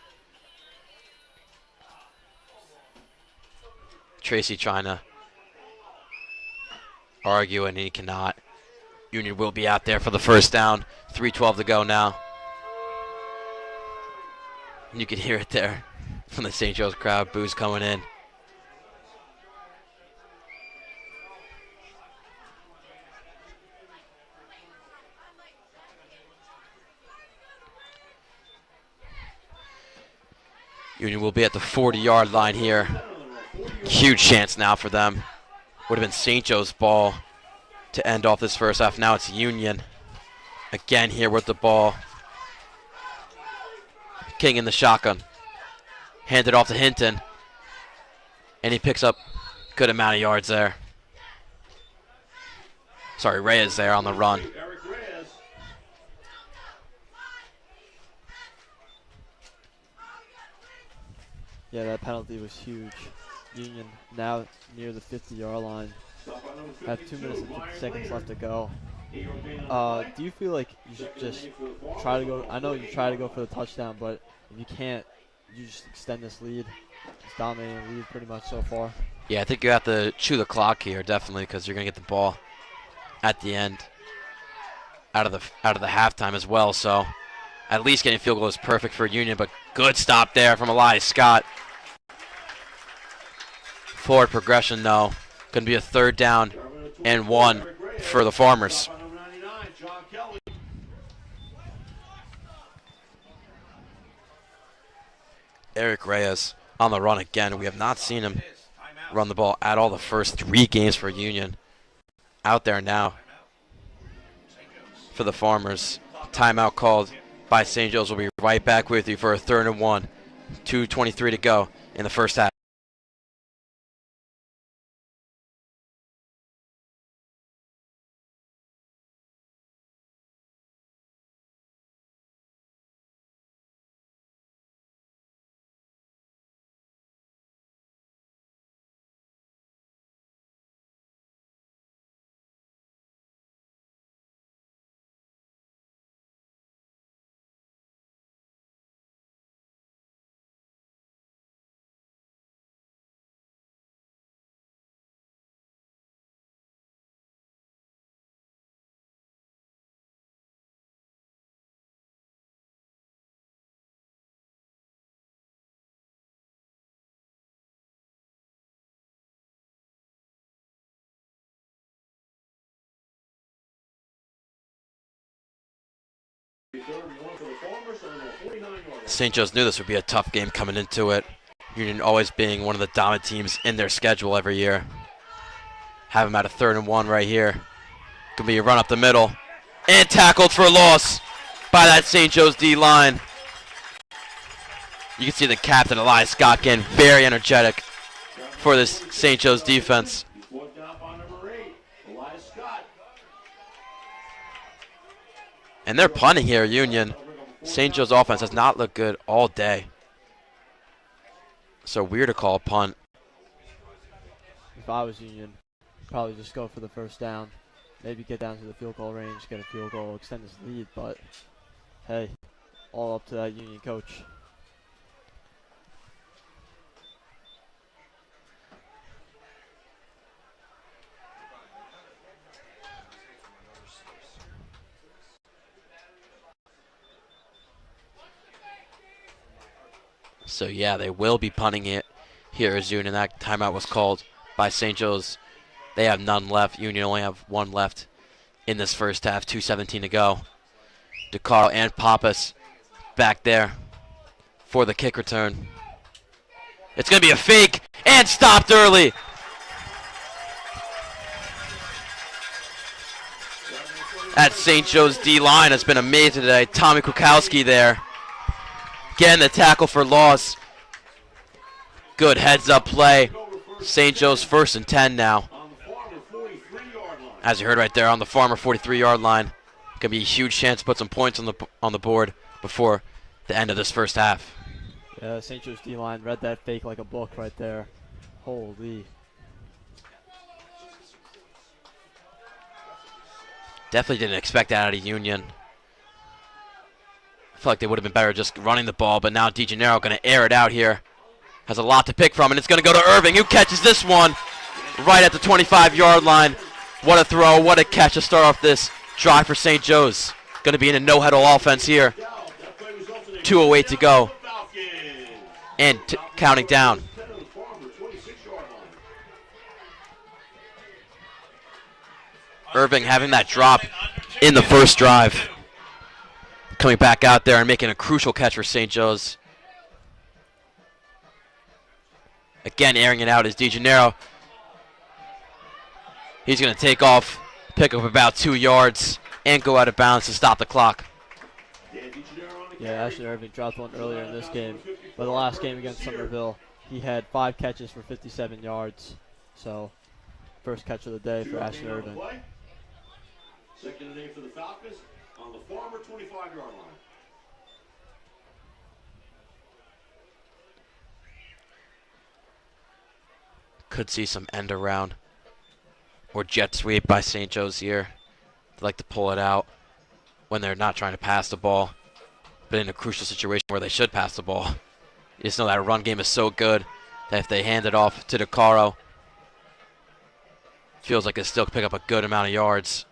Tracy trying to argue, and he cannot. Union will be out there for the first down. 3:12 to go now. And you can hear it there from the St. Joe's crowd. Boos coming in. Union will be at the 40-yard line here. Huge chance now for them. Would have been St. Joe's ball to end off this first half. Now it's Union. Again here with the ball. King in the shotgun. Handed off to Hinton. And he picks up a good amount of yards there. Sorry, Reyes there on the run. Eric Reyes. Yeah, that penalty was huge. Union now near the 50-yard line. Have 2 minutes and 50 seconds left to go. Do you feel like you should just try to go? I know you try to go for the touchdown, but if you can't, you just extend this lead. It's dominating the lead pretty much so far. Yeah, I think you have to chew the clock here, definitely, because you're gonna get the ball at the end, out of the halftime as well. So, at least getting a field goal is perfect for Union. But good stop there from Elias Scott. Forward progression though, gonna be a 3rd down and 1 for the Farmers. Eric Reyes on the run again. We have not seen him run the ball at all the first 3 games for Union. Out there now for the Farmers. Timeout called by St. Joe's. We'll be right back with you for a 3rd and 1. 2:23 to go in the first half. St. Joe's knew this would be a tough game coming into it. Union always being one of the dominant teams in their schedule every year. Have them at a 3rd and 1 right here. Could be a run up the middle. And tackled for a loss by that St. Joe's D-line. You can see the captain, Elias Scott, getting very energetic for this St. Joe's defense. And they're punting here, Union. St. Joe's offense has not looked good all day. So weird to call a punt. If I was Union, probably just go for the 1st down. Maybe get down to the field goal range, get a field goal, extend this lead. But, hey, all up to that Union coach. So yeah, they will be punting it here as Union. That timeout was called by St. Joe's. They have none left. Union only have 1 left in this first half. 2:17 to go. DeCarlo and Pappas back there for the kick return. It's going to be a fake and stopped early. That St. Joe's D-line has been amazing today. Tommy Kukowski there. Getting the tackle for loss. Good heads-up play. St. Joe's 1st and 10 now. As you heard right there, on the Farmer 43-yard line. Gonna be a huge chance to put some points on the board before the end of this first half. Yeah, St. Joe's D-line read that fake like a book right there. Holy. Definitely didn't expect that out of Union. I feel like they would have been better just running the ball, but now DeGennaro going to air it out here. Has a lot to pick from, and it's going to go to Irving, who catches this one right at the 25-yard line. What a throw, what a catch to start off this drive for St. Joe's. Going to be in a no-huddle offense here. 2:08 to go. And counting down. Irving having that drop in the first drive. Coming back out there and making a crucial catch for St. Joe's. Again, airing it out is DeGennaro. He's going to take off, pick up about 2 yards, and go out of bounds to stop the clock. Yeah, Ashley Irving dropped one earlier in this game. But the last game against Somerville, he had 5 catches for 57 yards. So, first catch of the day for Ashley Irving. Second and 8 for the Falcons on the Farmer 25-yard line. Could see some end around or jet sweep by St. Joe's here. They like to pull it out when they're not trying to pass the ball, but in a crucial situation where they should pass the ball. You just know that run game is so good that if they hand it off to DeCaro, feels like they still pick up a good amount of yards.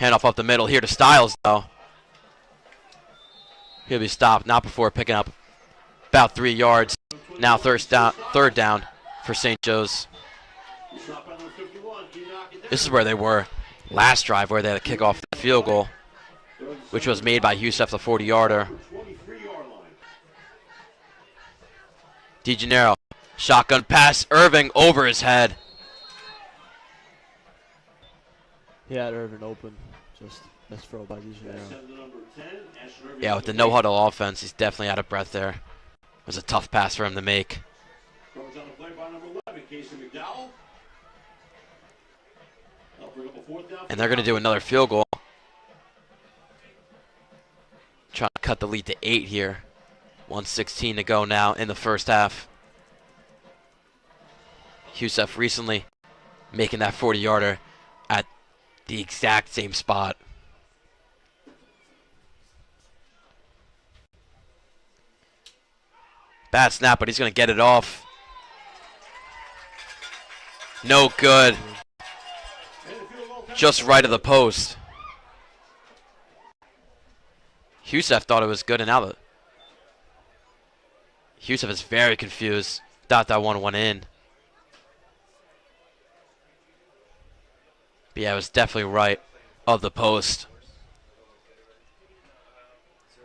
Handoff up the middle here to Styles, though. He'll be stopped, not before picking up about 3 yards. Now third down for St. Joe's. This is where they were last drive, where they had to kick off the field goal, which was made by Youssef, the 40-yarder. DeGennaro, shotgun pass, Irving over his head. He had Irvin open. Just let's throw by DeGennaro. Yeah, with the no-huddle offense, he's definitely out of breath there. It was a tough pass for him to make. And they're going to do another field goal. Trying to cut the lead to 8 here. 1:16 to go now in the first half. Youssef recently making that 40-yarder at the exact same spot. Bad snap, but he's going to get it off. No good. Just right of the post. Youssef thought it was good, and now Youssef is very confused. Thought that one went in. But yeah, it was definitely right of the post.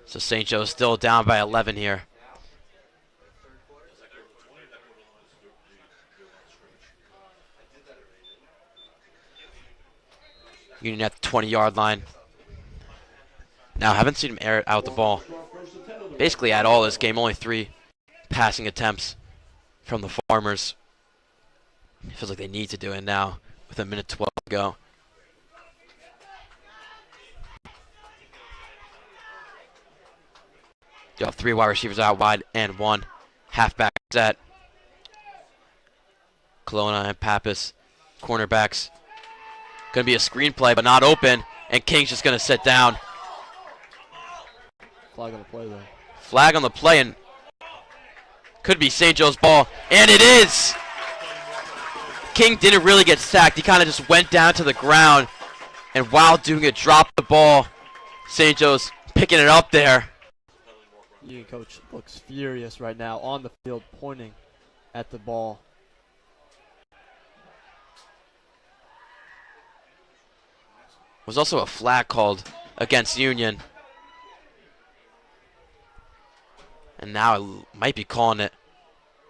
So St. Joe's still down by 11 here. Union at the 20-yard line. Now, haven't seen him air out the ball basically at all this game. Only 3 passing attempts from the Farmers. It feels like they need to do it now with 1:12 to go. You have 3 wide receivers out wide and 1 halfback set. Kelowna and Pappas, cornerbacks. Going to be a screenplay, but not open. And King's just going to sit down. Flag on the play, though. Flag on the play, and could be St. Joe's ball. And it is! King didn't really get sacked. He kind of just went down to the ground. And while doing it, dropped the ball. St. Joe's picking it up there. Union coach looks furious right now on the field, pointing at the ball. Was also a flag called against Union. And now it might be calling it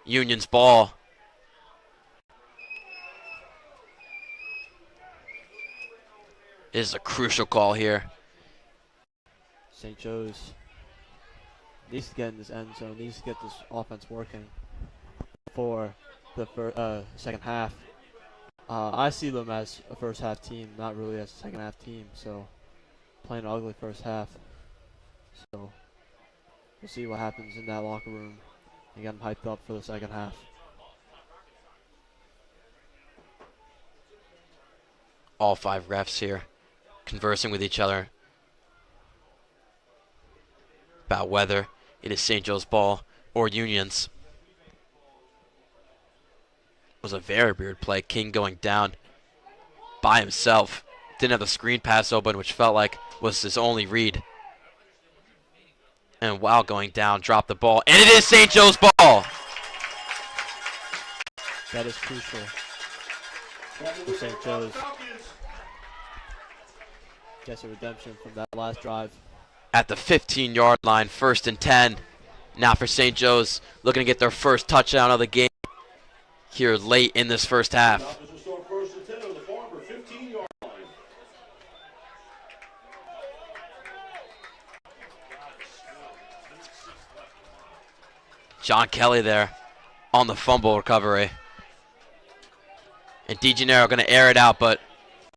Union's ball. It is a crucial call here. St. Joe's needs to get in this end zone, needs to get this offense working for the second half. I see them as a first half team, not really as a second half team, so playing an ugly first half. So we'll see what happens in that locker room and get them hyped up for the second half. All 5 refs here conversing with each other about whether it is St. Joe's ball or Union's. It was a very weird play. King going down by himself. Didn't have the screen pass open, which felt like was his only read. And while going down, dropped the ball. And it is St. Joe's ball! That is crucial for St. Joe's. Gets a redemption from that last drive. At the 15-yard line, 1st and 10. Now for St. Joe's, looking to get their first touchdown of the game here late in this first half. John Kelly there on the fumble recovery. And DeGennaro going to air it out, but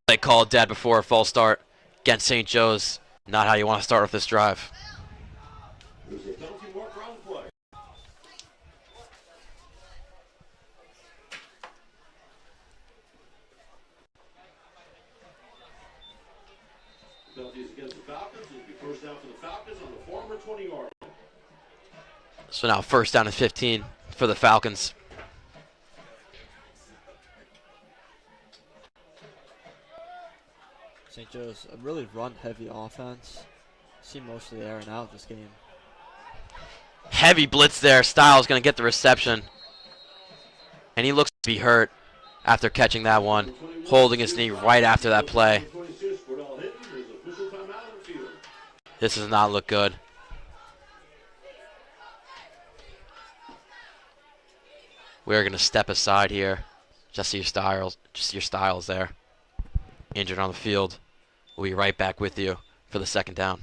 they called dead before a false start against St. Joe's. Not how you want to start off this drive. First down for the Falcons on the former 20-yard line. So now first down and 15 for the Falcons. St. Joe's a really run-heavy offense. Seem mostly airing out this game. Heavy blitz there. Styles going to get the reception. And he looks to be hurt after catching that one, holding his knee right after that play. 26, Cordell Hinton, there's official timeout on the field. This does not look good. We're going to step aside here. Just see your Styles there. Injured on the field. We'll be right back with you for the second down.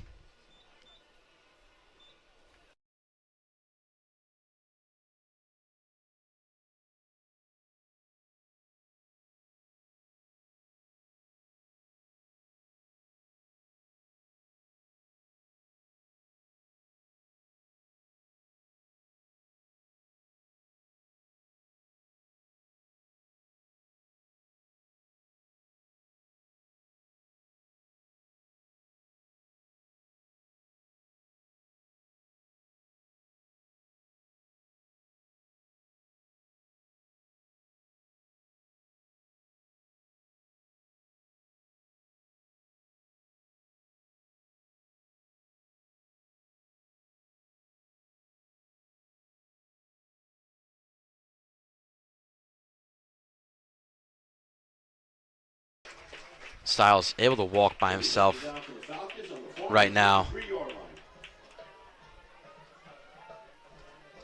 Styles able to walk by himself Down for the Falcons on the former right now. 3-yard line.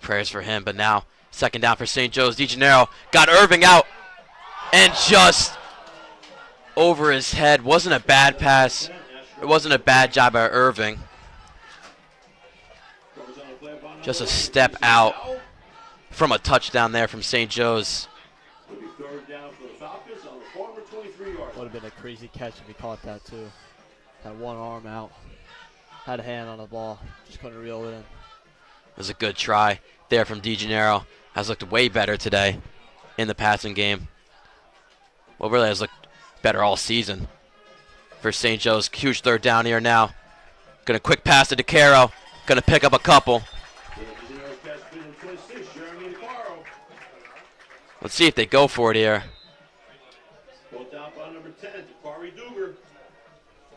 Prayers for him, but now second down for St. Joe's. DeGennaro got Irving out and just over his head. Wasn't a bad pass. It wasn't a bad job by Irving. Covers on the play by Just a number step out from a touchdown there from St. Joe's. It'll be third down for the Falcons on the former 23-yard line. Would have been a crazy catch if he caught that too. Had one arm out. Had a hand on the ball. Just couldn't reel it in. It was a good try there from DeGennaro. Has looked way better today in the passing game. Well, really has looked better all season for St. Joe's. Huge third down here now. Gonna quick pass to DeCaro. Gonna pick up a couple. DeGennaro's pass been in 26, Jeremy DeCaro. Let's see if they go for it here. Brought down by number 10, Takari Duger.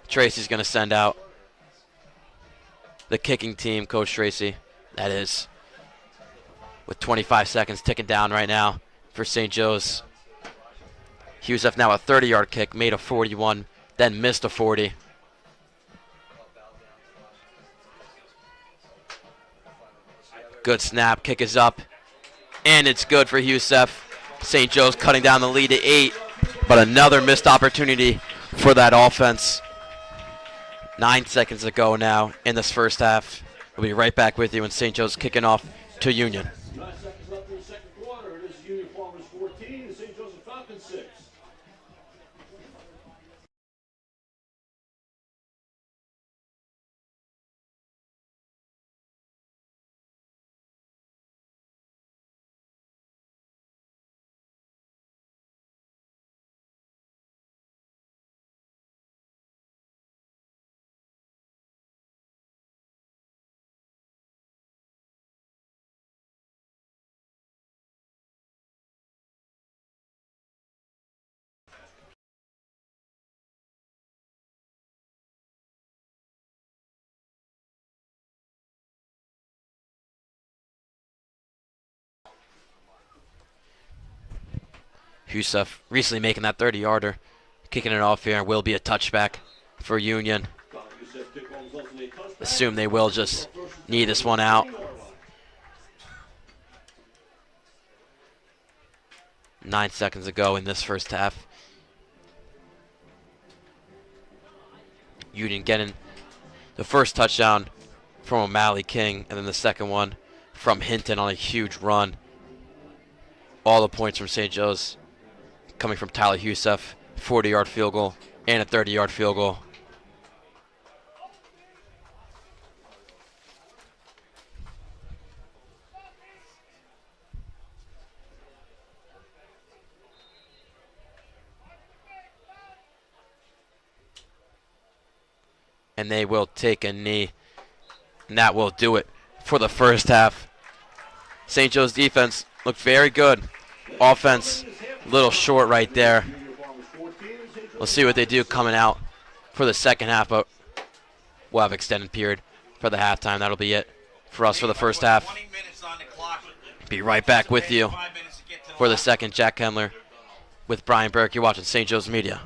Tracy's gonna send out the kicking team, Coach Tracy. That is, with 25 seconds ticking down right now for St. Joe's. Husef now a 30-yard kick, made a 41, then missed a 40. Good snap, kick is up, and it's good for Husef. St. Joe's cutting down the lead to 8, but another missed opportunity for that offense. 9 seconds to go now in this first half. We'll be right back with you when St. Joe's kicking off to Union. 9 seconds left in the second quarter. It is Union Farmers 14 and St. Joseph Falcons 6. Husef recently making that 30-yarder, kicking it off here, will be a touchback for Union. Youssef kick ball results in a touchback. Assume they will just knee this one out. 9 seconds to go in this first half. Union getting the first touchdown from O'Malley King, and then the second one from Hinton on a huge run. All the points from St. Joe's coming from Tyler Husef, 40-yard field goal and a 30-yard field goal. and they will take a knee. And that will do it for the first half. St. Joe's defense looked very good. Offense, a little short right there. We'll see what they do coming out for the second half, but we'll have extended period for the halftime. That'll be it for us for the first half. 20 minutes on the clock. Be right back with you 5 minutes to get to the for the line. second. Jack Kendler with Brian Burke. You're watching St. Joe's Media.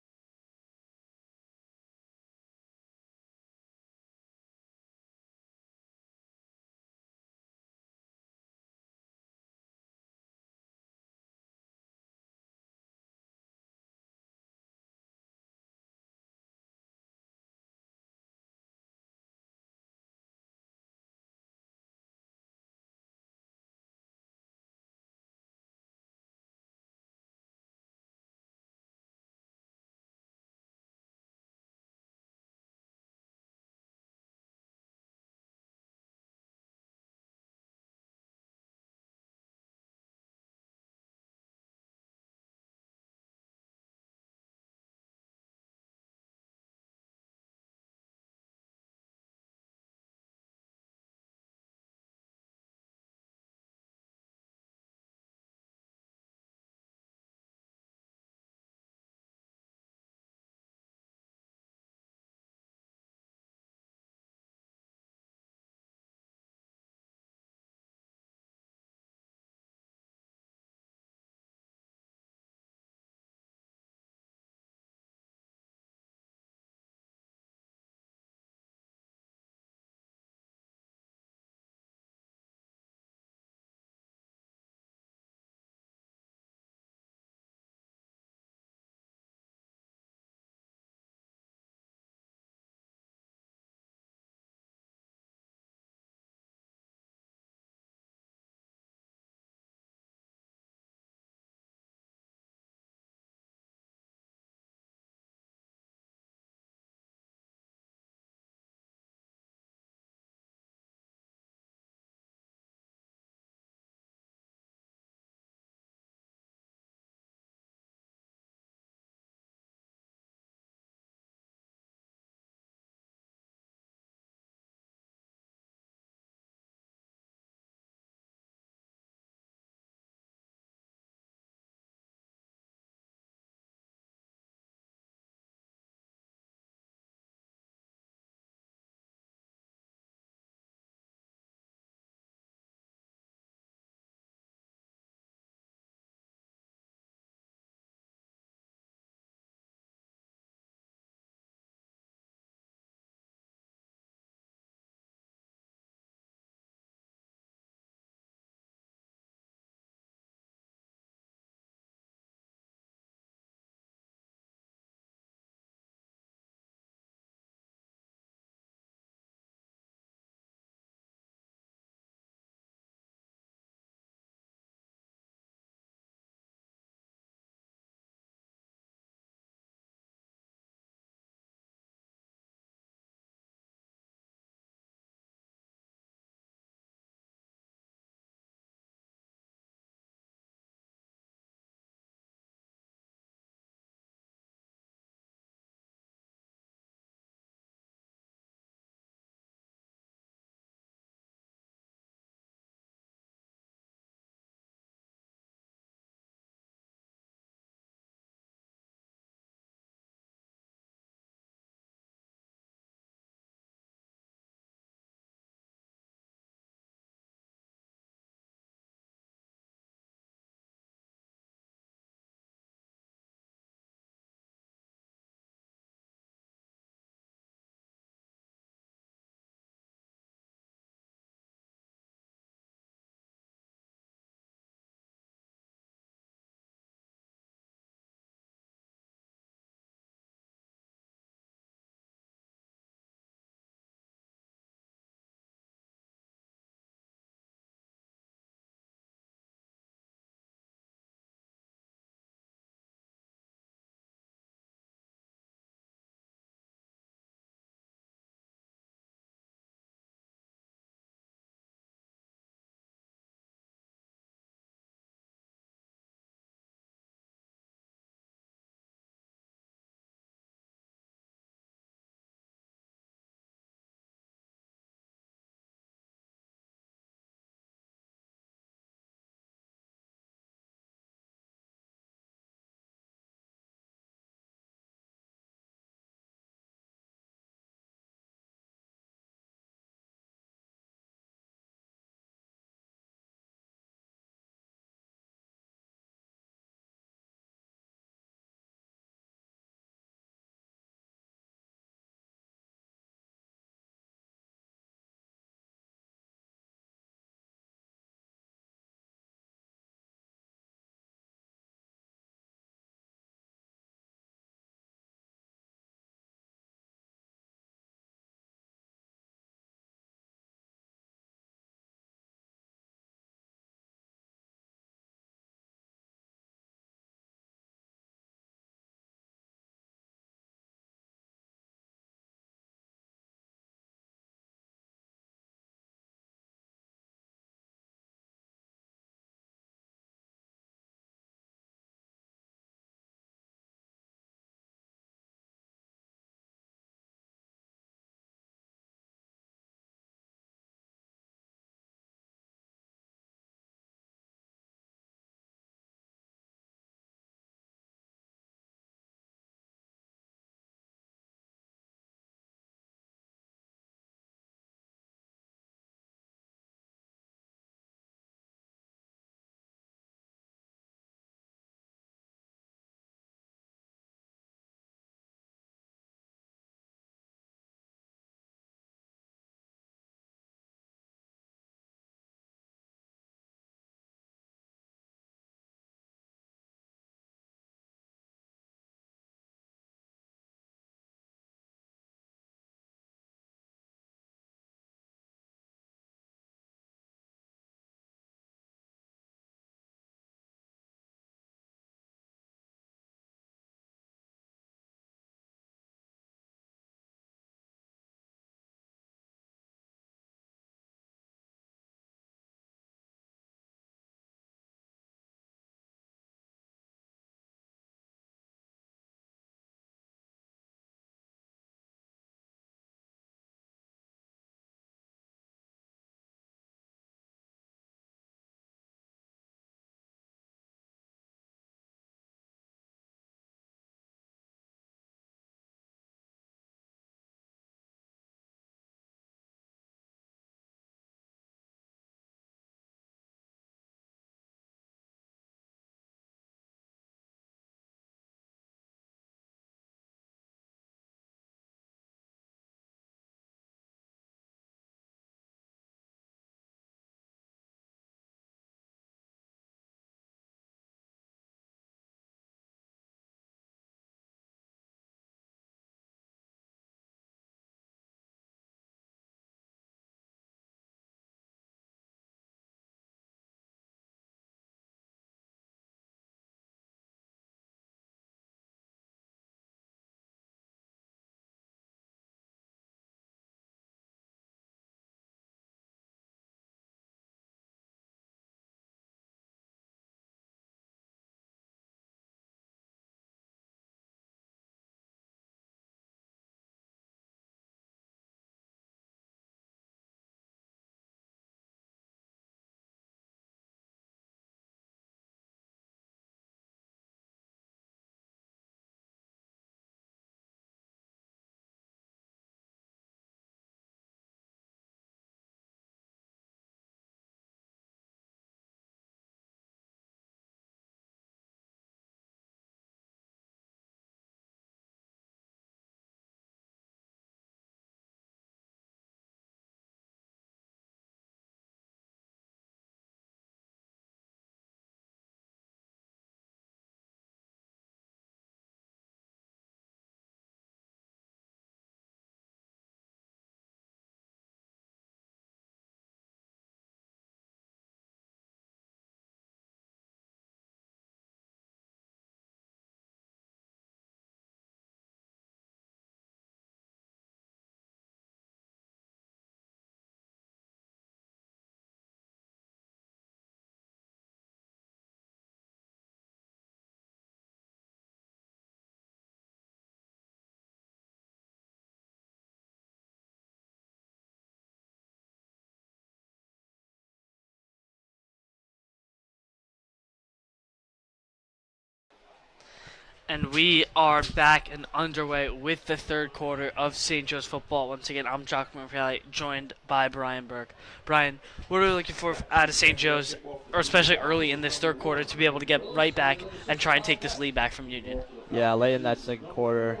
And we are back and underway with the third quarter of St. Joe's football. Once again, I'm Jock Morpelli, joined by Brian Burke. Brian, what are we looking for out of St. Joe's, or especially early in this third quarter, to be able to get right back and try and take this lead back from Union? Yeah, late in that second quarter,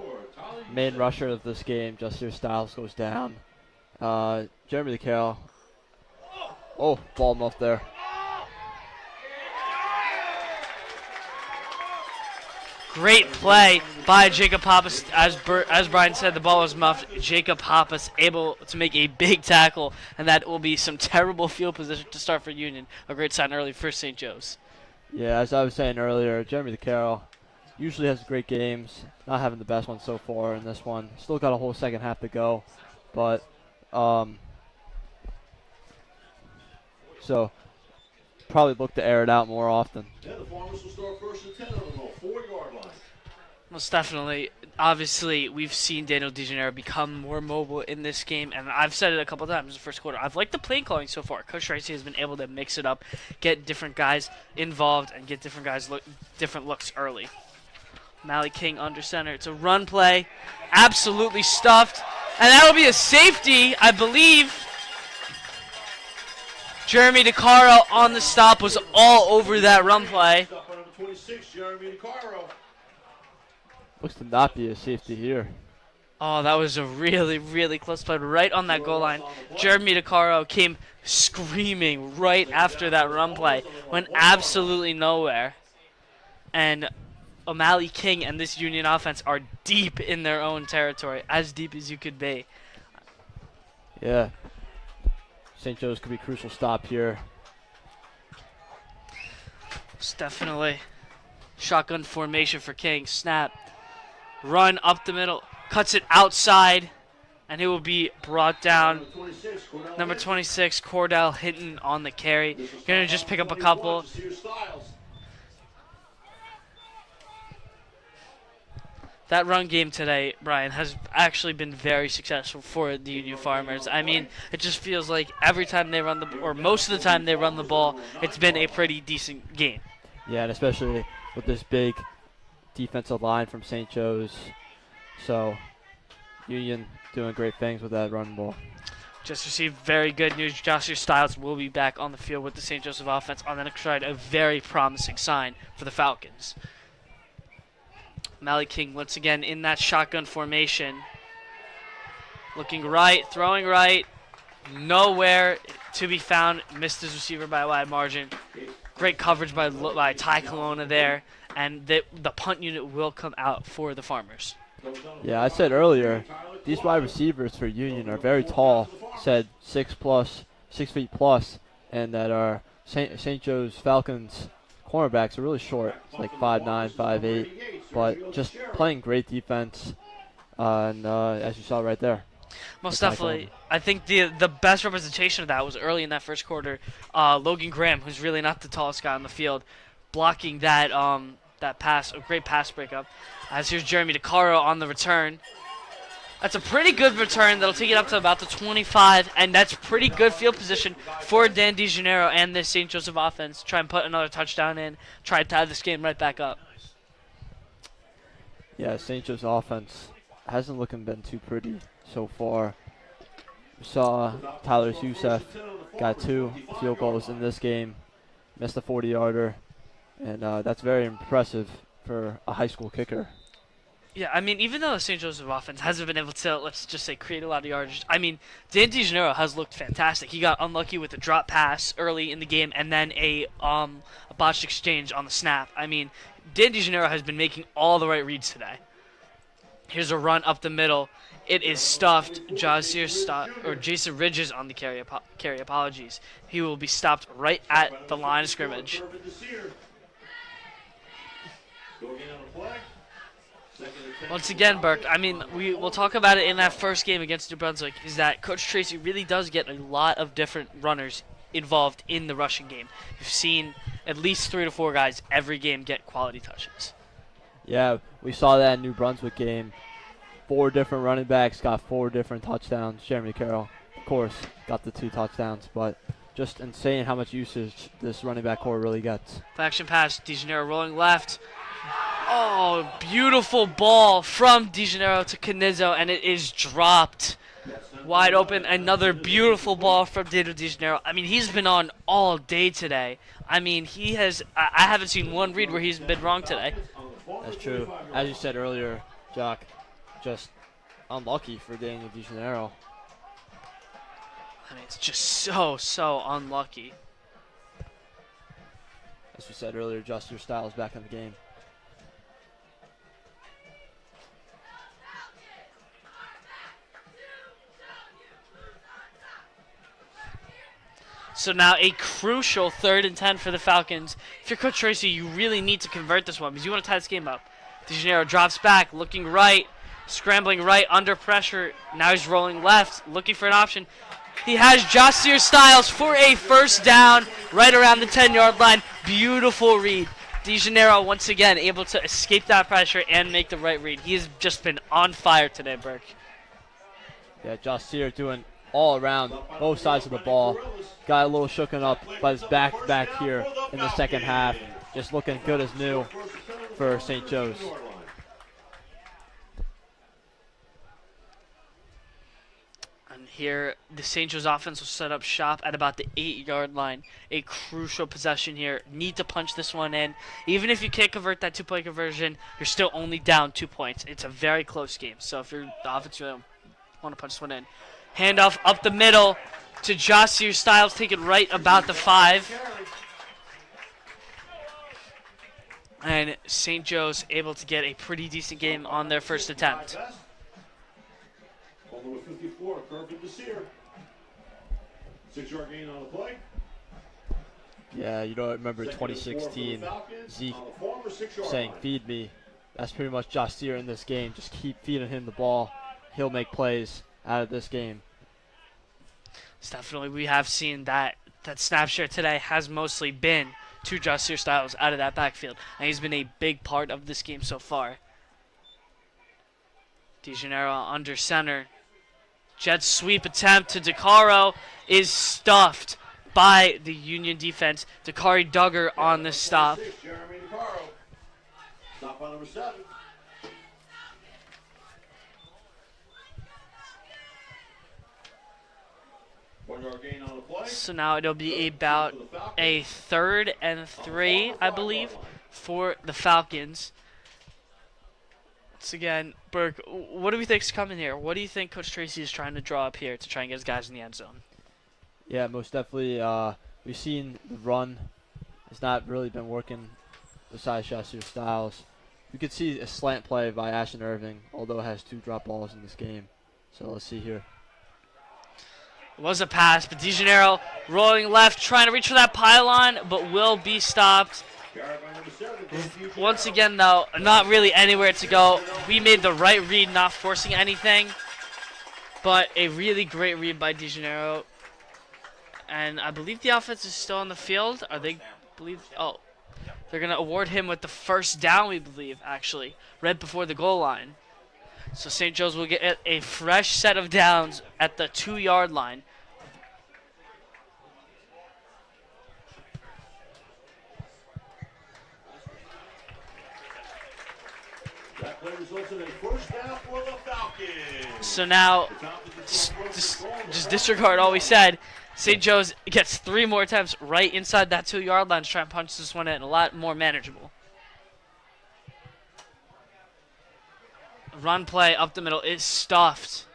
main rusher of this game, Justier Styles, goes down. Jeremy DeCarroll. Oh, ball muffed there. Great play by Jacob Pappas. As Brian said, the ball was muffed. Jacob Pappas able to make a big tackle, and that will be some terrible field position to start for Union. A great sign early for St. Joe's. Yeah, as I was saying earlier, Jeremy DeCarroll usually has great games. Not having the best one so far in this one. Still got a whole second half to go, but so probably look to air it out more often. And the Farmers will start first and 10 on the 4-yard line. Most definitely. Obviously, we've seen Daniel DeGennaro become more mobile in this game, and I've said it a couple times in the first quarter. I've liked the play calling so far. Coach Tracy has been able to mix it up, get different guys involved, and get different guys different looks early. Mally King under center. It's a run play. Absolutely stuffed. And that'll be a safety, I believe. Jeremy DeCaro on the stop was all over that run play. Stop by number 26, Jeremy DeCaro. Looks to not be a safety here. Oh, that was a really, really close play right on that goal line. Jeremy DeCaro came screaming right after that run play. Went absolutely nowhere. And O'Malley King and this Union offense are deep in their own territory, as deep as you could be. Yeah. St. Joe's could be a crucial stop here. It's definitely shotgun formation for King. Snap. Run up the middle. Cuts it outside. And it will be brought down. Number 26, Cordell Hinton on the carry. Going to just pick up a couple. That run game today, Brian, has actually been very successful for the Union Farmers. I mean, it just feels like every time they run the, or most of the time they run the ball, it's been a pretty decent game. Yeah, and especially with this big defensive line from St. Joe's. So, Union doing great things with that run ball. Just received very good news. Joshua Styles will be back on the field with the St. Joseph offense on the next ride. A very promising sign for the Falcons. Mally King once again in that shotgun formation. Looking right, throwing right. Nowhere to be found. Missed his receiver by a wide margin. Great coverage by Ty Colonna there. And the punt unit will come out for the Farmers. Yeah, I said earlier, these wide receivers for Union are very tall. Said 6 feet plus, and that our St. Joe's Falcons cornerbacks are really short. It's like 5'9", 5'8", but just playing great defense, and as you saw right there. Most definitely. I think the best representation of that was early in that first quarter. Logan Graham, who's really not the tallest guy on the field, blocking that that pass, a great pass breakup. As here's Jeremy DeCaro on the return. That's a pretty good return. That'll take it up to about the 25, and that's pretty good field position for Dan DeGennaro and this St. Joseph offense. Try and put another touchdown in, try to tie this game right back up. Yeah, St. Joe's offense hasn't been too pretty so far. We saw Tyler Youssef got 2 field goals in this game, missed a 40-yarder, and that's very impressive for a high school kicker. Yeah, I mean, even though the St. Joseph offense hasn't been able to, let's just say, create a lot of yardage, I mean, Dan DeGennaro has looked fantastic. He got unlucky with a drop pass early in the game and then a botched exchange on the snap. I mean, Dan DeGennaro has been making all the right reads today. Here's a run up the middle. It is stuffed. Jason Ridges on the carry. Apologies. He will be stopped right at the line of scrimmage. Once again, Burke, I mean, we'll talk about it in that first game against New Brunswick, is that Coach Tracy really does get a lot of different runners involved in the rushing game. You've seen at least 3 to 4 guys every game get quality touches. Yeah, we saw that in New Brunswick game. 4 different running backs got 4 different touchdowns. Jeremy Carroll, of course, got the 2 touchdowns, but just insane how much usage this running back core really gets. Play action pass, DeGennaro rolling left. Oh, beautiful ball from DeGeneiro to Canizzo, and it is dropped. Wide open. Another beautiful ball from Daniel DeGeneiro. I mean, he's been on all day today. I mean, he has. I haven't seen one read where he's been wrong today. That's true. As you said earlier, Jock, just unlucky for Daniel DeGeneiro. I mean, it's just so unlucky. As we said earlier, Justier Styles back in the game. So now a crucial 3rd and 10 for the Falcons. If you're Coach Tracy, you really need to convert this one because you want to tie this game up. DeGeneiro drops back, looking right, scrambling right, under pressure. Now he's rolling left, looking for an option. He has Justier Styles for a first down right around the 10-yard line. Beautiful read. DeGeneiro once again able to escape that pressure and make the right read. He has just been on fire today, Burke. Yeah, Justier doing all around, both sides of the ball. Got a little shooken up, but is back here in the second half. Just looking good as new for St. Joe's. And here, the St. Joe's offense will set up shop at about the 8-yard line. A crucial possession here. Need to punch this one in. Even if you can't convert that 2-point conversion, you're still only down 2 points. It's a very close game. So if you're the offense, you want to punch this one in. Handoff up the middle to Justier Styles, taken right about the 5. And St. Joe's able to get a pretty decent game on their first attempt. All the way 54, curve to Desir. 6-yard gain on the play. Yeah, you don't remember 2016, Zeke saying, "Feed me." That's pretty much Justier in this game. Just keep feeding him the ball. He'll make plays out of this game. So definitely we have seen that snap share today has mostly been to Justier Styles out of that backfield. And he's been a big part of this game so far. DeGeneiro under center. Jet sweep attempt to DeCaro is stuffed by the Union defense. Dakari Duggar on the stop. Jeremy DeCaro. Stop by number 7. Gain on the play. So now it'll be about a 3rd and 3, I believe, for the Falcons. Once again, Burke, what do we think's coming here? What do you think Coach Tracy is trying to draw up here to try and get his guys in the end zone? Yeah, most definitely. We've seen the run. It's not really been working besides Justier Styles. We could see a slant play by Ashton Irving, although it has 2 drop balls in this game. So let's see here. It was a pass, but DeGeneiro rolling left, trying to reach for that pylon, but will be stopped. Once again, though, not really anywhere to go. We made the right read, not forcing anything, but a really great read by DeGeneiro. And I believe the offense is still on the field. Are they oh, they're going to award him with the first down, we believe, actually, right before the goal line. So St. Joe's will get a fresh set of downs at the 2-yard line. That play results in a first down for the Falcons. So now, just disregard all we said. St. Joe's gets 3 more attempts right inside that 2-yard line to try and punch this one in. A lot more manageable. Run play up the middle is stuffed.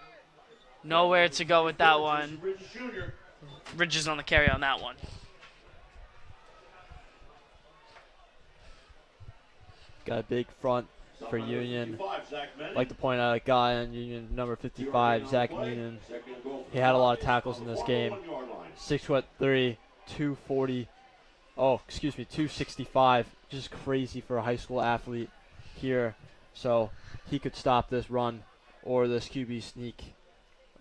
Nowhere to go with that one. Bridges on the carry on that one. Got a big front for Union. I'd like to point out a guy on Union, number 55, Zach Meenan. He had a lot of tackles in this game. 6'3", 240. Oh, excuse me, 265. Just crazy for a high school athlete here. So he could stop this run or this QB sneak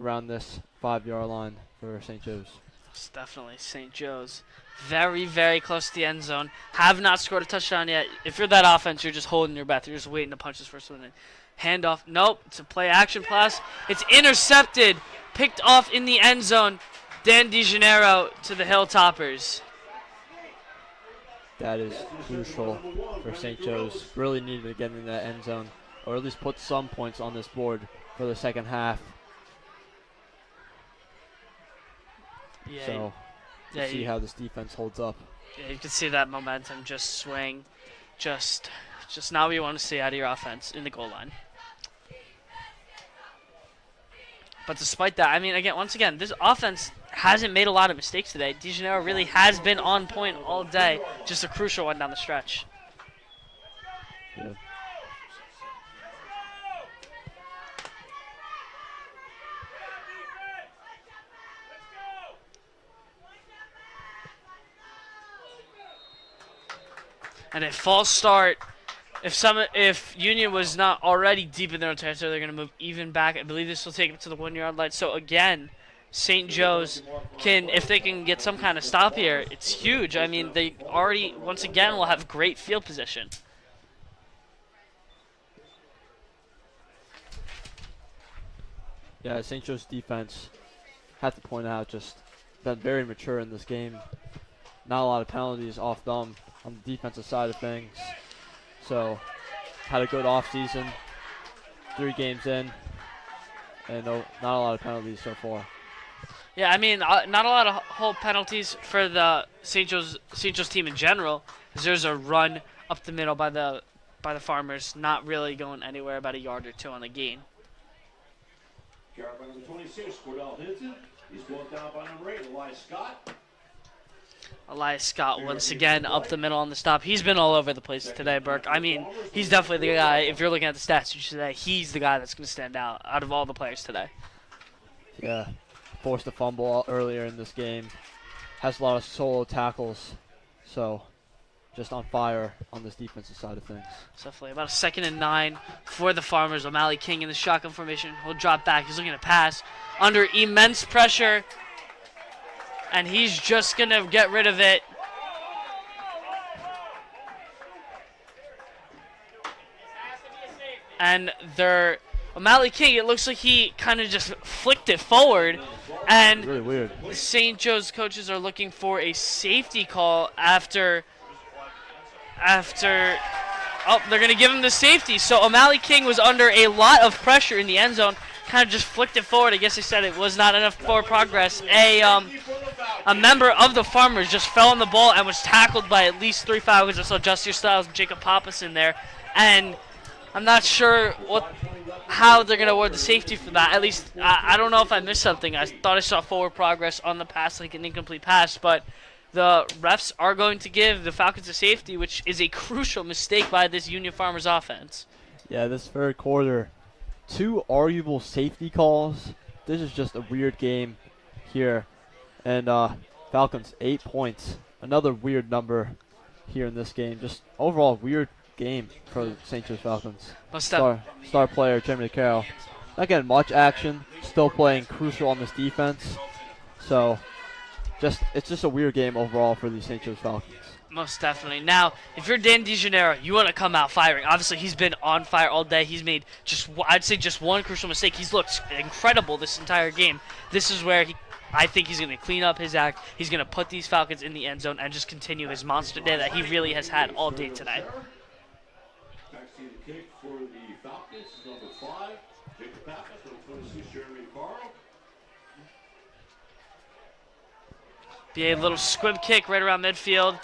around this 5-yard line for St. Joe's. It's definitely St. Joe's. Very, very close to the end zone. Have not scored a touchdown yet. If you're that offense, you're just holding your breath. You're just waiting to punch this first one in. Handoff. Nope. It's a play action pass. It's intercepted. Picked off in the end zone. Dan DeGeneiro to the Hilltoppers. That is crucial for St. Joe's. Really needed to get in that end zone, or at least put some points on this board for the second half. Yeah, So, yeah, see how this defense holds up. yeah, you can see that momentum just swing, just not what you want to see out of your offense in the goal line. But despite that, I mean, once again, this offense hasn't made a lot of mistakes today. DeGeneres really has been on point all day, just a crucial one down the stretch. Yeah. And a false start. If Union was not already deep in their own territory, they're going to move even back. I believe this will take them to the 1 yard line. So again, St. Joe's if they can get some kind of stop here, it's huge. I mean, they already once again will have great field position. Yeah, St. Joe's defense, have to point out, just been very mature in this game. Not a lot of penalties off them on the defensive side of things. So, had a good offseason, 3 games in, and not a lot of penalties so far. Yeah, I mean, not a lot of whole penalties for the St. Joe's team in general. There's a run up the middle by the Farmers, not really going anywhere, about a yard or two on the gain. Carried by number 26, Cordell Hinton. He's brought down by number 8, Elias Scott. Elias Scott once again up the middle on the stop. He's been all over the place today, Burke. I mean, he's definitely the guy. If you're looking at the stats today, he's the guy that's going to stand out of all the players today. Yeah, forced a fumble earlier in this game. Has a lot of solo tackles, so just on fire on this defensive side of things. It's definitely about a 2nd and 9 for the Farmers. O'Malley King in the shotgun formation. He'll drop back. He's looking to pass under immense pressure, and he's just going to get rid of it. And O'Malley King, it looks like he kind of just flicked it forward. And Really weird. the St. Joe's coaches are looking for a safety call after they're going to give him the safety. So O'Malley King was under a lot of pressure in the end zone, kind of just flicked it forward. I guess they said it was not enough for progress. A member of the Farmers just fell on the ball and was tackled by at least 3 Falcons. I saw Justier Styles and Jacob Pappas in there, and I'm not sure how they're going to award the safety for that. At least, I don't know if I missed something. I thought I saw forward progress on the pass, like an incomplete pass, but the refs are going to give the Falcons a safety, which is a crucial mistake by this Union Farmers offense. Yeah, this third quarter, 2 arguable safety calls. This is just a weird game here. And Falcons, 8 points. Another weird number here in this game. Just overall weird game for the St. Joe's Falcons. Star player Jeremy Carroll. Not getting much action. Still playing crucial on this defense. So, it's just a weird game overall for the St. Joe's Falcons. Most definitely. Now, if you're Dan DeGeneres, you want to come out firing. Obviously, he's been on fire all day. He's made I'd say just one crucial mistake. He's looked incredible this entire game. This is where I think he's going to clean up his act. He's going to put these Falcons in the end zone and just continue his monster day that he really has had all day today. Backseat kick for the Falcons, number 5, Jacob Pappas, number 26, Jeremy Carl. Be a little squib kick right around midfield.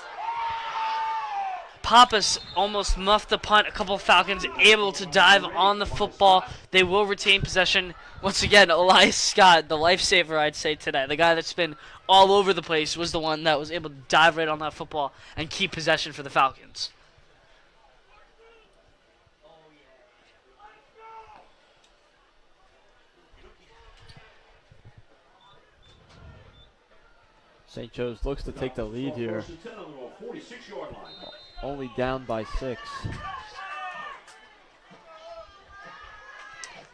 Pappas almost muffed the punt. A couple of Falcons able to dive on the football. They will retain possession. Once again, Elias Scott, the lifesaver, I'd say today. The guy that's been all over the place was the one that was able to dive right on that football and keep possession for the Falcons. St. Joe's looks to take the lead here. 46-yard line. Only down by 6.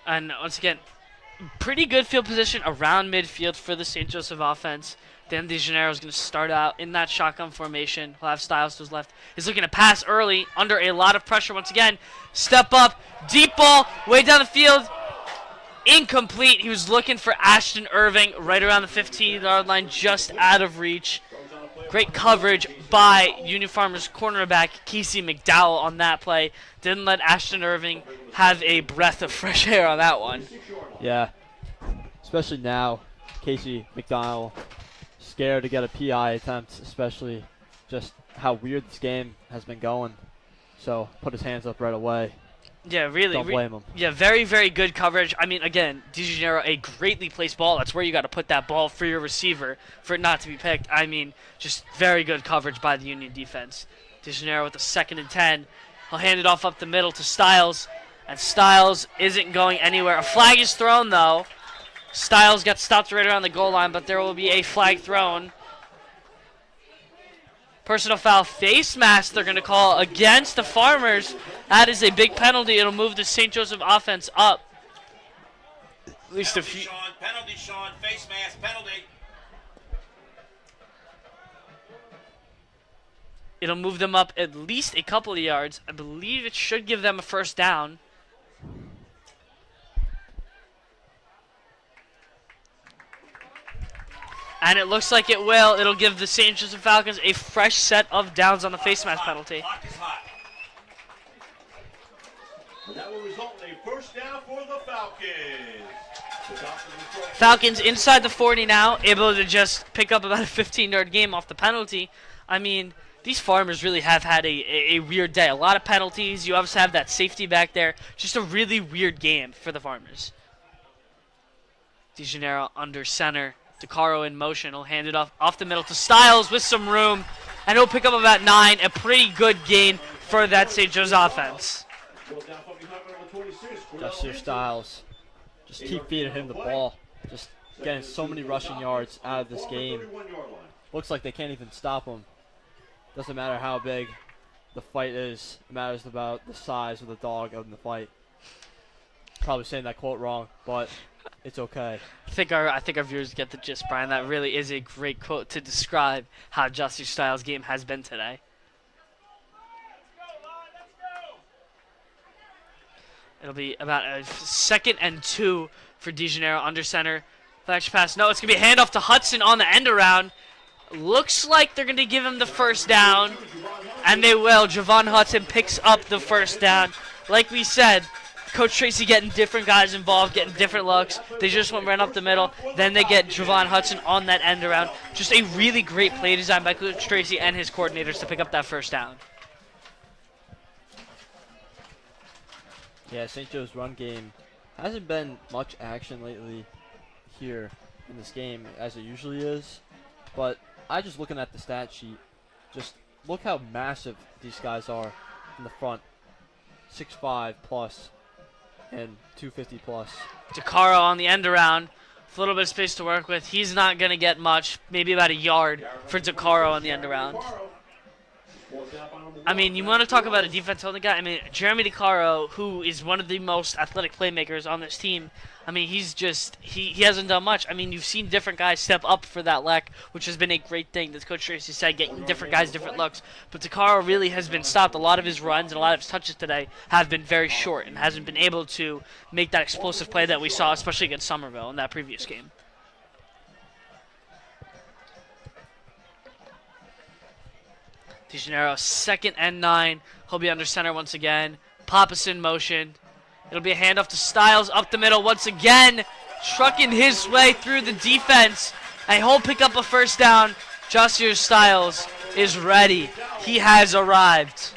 And once again, pretty good field position around midfield for the St. Joseph offense. Dan DeGeneres is going to start out in that shotgun formation. He'll have Styles to his left. He's looking to pass early under a lot of pressure once again. Step up, deep ball, way down the field. Incomplete. He was looking for Ashton Irving right around the 15-yard line, just out of reach. Great coverage by Union Farmers cornerback Casey McDowell on that play. Didn't let Ashton Irving have a breath of fresh air on that one. Yeah, especially now, Casey McDowell scared to get a PI attempt, especially just how weird this game has been going. So put his hands up right away. Yeah, really. Don't blame him. Yeah, very, very good coverage. I mean, again, DeGennaro, a greatly placed ball. That's where you got to put that ball for your receiver for it not to be picked. I mean, just very good coverage by the Union defense. DeGennaro with the 2nd and 10. He'll hand it off up the middle to Styles, and Styles isn't going anywhere. A flag is thrown, though. Styles got stopped right around the goal line, but there will be a flag thrown. Personal foul face mask they're going to call against the Farmers. That is a big penalty. It'll move the St. Joseph offense up. At least a few. Penalty, Sean. Face mask penalty. It'll move them up at least a couple of yards. I believe it should give them a first down. And it looks like it will. It'll give the St. Joseph Falcons a fresh set of downs on the face mask penalty. Clock is hot. That will result in a first down for the Falcons. Falcons inside the 40 now, able to just pick up about a 15-yard game off the penalty. I mean, these Farmers really have had a weird day. A lot of penalties. You obviously have that safety back there. Just a really weird game for the Farmers. DeGennaro under center. DeCaro in motion. He'll hand it off the middle to Styles with some room. And he'll pick up about 9. A pretty good gain for that St. Joe's offense. Justin Styles. Just keep feeding him the ball. Just getting so many rushing yards out of this game. Looks like they can't even stop him. Doesn't matter how big the fight is. It matters about the size of the dog in the fight. Probably saying that quote wrong, but it's okay. I think our viewers get the gist, Brian. That really is a great quote to describe how Justin Styles' game has been today. It'll be about a 2nd and 2 for DeGennaro under center. Flash pass. No, it's going to be a handoff to Hudson on the end around. Looks like they're going to give him the first down. And they will. Javon Hudson picks up the first down. Like we said, Coach Tracy getting different guys involved, getting different looks. They just went right up the middle. Then they get Javon Hudson on that end around. Just a really great play design by Coach Tracy and his coordinators to pick up that first down. Yeah, St. Joe's run game hasn't been much action lately here in this game as it usually is. But I just looking at the stat sheet, just look how massive these guys are in the front. 6'5" plus and 250 plus. DeCaro on the end around. With a little bit of space to work with. He's not going to get much. Maybe about a yard for DeCaro on the end around. I mean, you want to talk about a defense holding guy? I mean, Jeremy DeCaro, who is one of the most athletic playmakers on this team, I mean, he's just, he hasn't done much. I mean, you've seen different guys step up for that lek, which has been a great thing. As Coach Tracy said, getting different guys different looks. But DeCaro really has been stopped. A lot of his runs and a lot of his touches today have been very short and hasn't been able to make that explosive play that we saw, especially against Somerville in that previous game. DeGennaro, 2nd and 9. He'll be under center once again. Pappas in motion. It'll be a handoff to Styles up the middle once again. Trucking his way through the defense. And he'll pick up a first down. Jossier Styles is ready. He has arrived.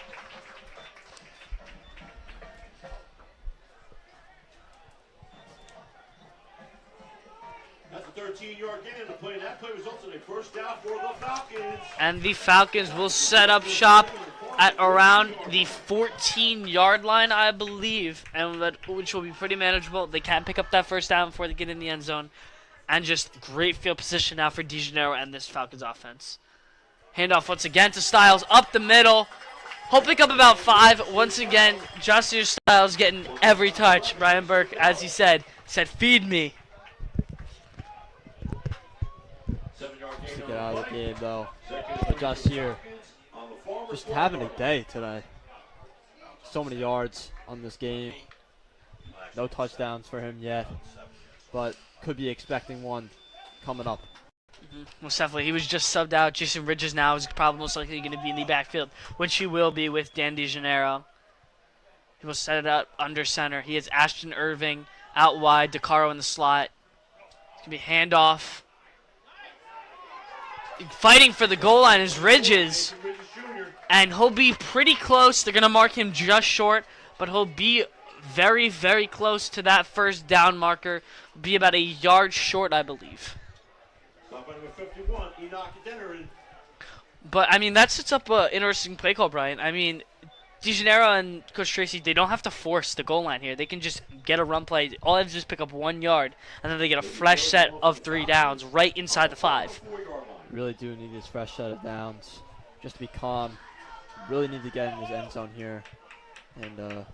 That's a 13-yard gain in the play. That play results in a first down for the Falcons. And the Falcons will set up shop at around the 14-yard line, I believe, and which will be pretty manageable. They can pick up that first down before they get in the end zone. And just great field position now for DeGennaro and this Falcons offense. Handoff once again to Styles up the middle. He'll pick up about 5. Once again, Jossier Styles getting every touch. Brian Burke, as he said, feed me. To get out of the game, though. Jossier just having a day today. So many yards on this game. No touchdowns for him yet, but could be expecting one coming up. Most definitely. He was just subbed out. Jason Ridges now is probably most likely going to be in the backfield, which he will be with Dan DeGennaro. He will set it up under center. He has Ashton Irving out wide, DeCaro in the slot. It's going to be handoff. Fighting for the goal line is Ridges, and he'll be pretty close. They're going to mark him just short, but he'll be very, very close to that first down marker. Be about a yard short, I believe. Stop by number 51, Enoch Dennery. But, I mean, that sets up an interesting play call, Brian. I mean, DeGennaro and Coach Tracy, they don't have to force the goal line here. They can just get a run play. All they have to do is pick up 1 yard, and then they get a fresh set of 3 downs right inside the 5. Really do need this fresh set of downs just to be calm. Really need to get in his end zone here. And,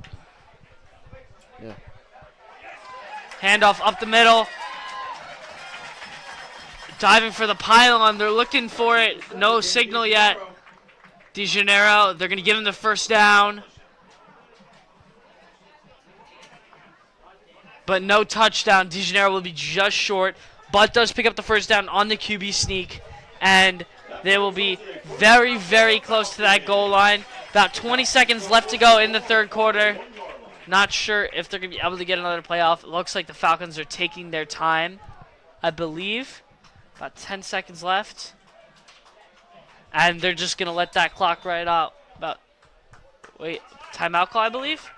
yeah. Handoff up the middle. Diving for the pylon. They're looking for it. No signal yet. DeGennaro, they're going to give him the first down. But no touchdown. DeGennaro will be just short, but does pick up the first down on the QB sneak. And they will be very, very close to that goal line. About 20 seconds left to go in the third quarter. Not sure if they're going to be able to get another playoff. It looks like the Falcons are taking their time, I believe. About 10 seconds left. And they're just going to let that clock ride out. Timeout call, I believe?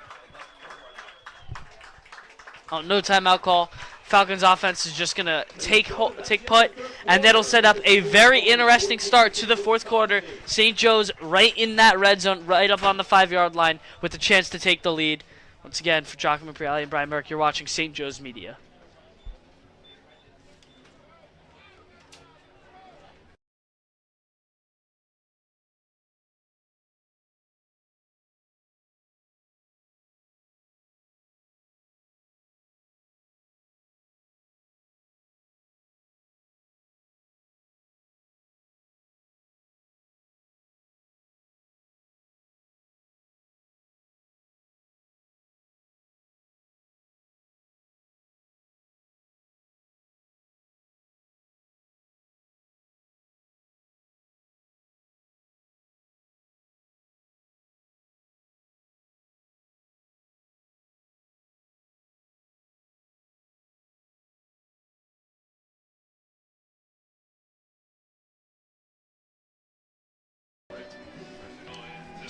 Oh, no timeout call. Falcons offense is just going to take put, and that'll set up a very interesting start to the fourth quarter. St. Joe's right in that red zone, right up on the 5-yard line with a chance to take the lead. Once again, for Giacomo Priali and Brian Burke, you're watching St. Joe's Media.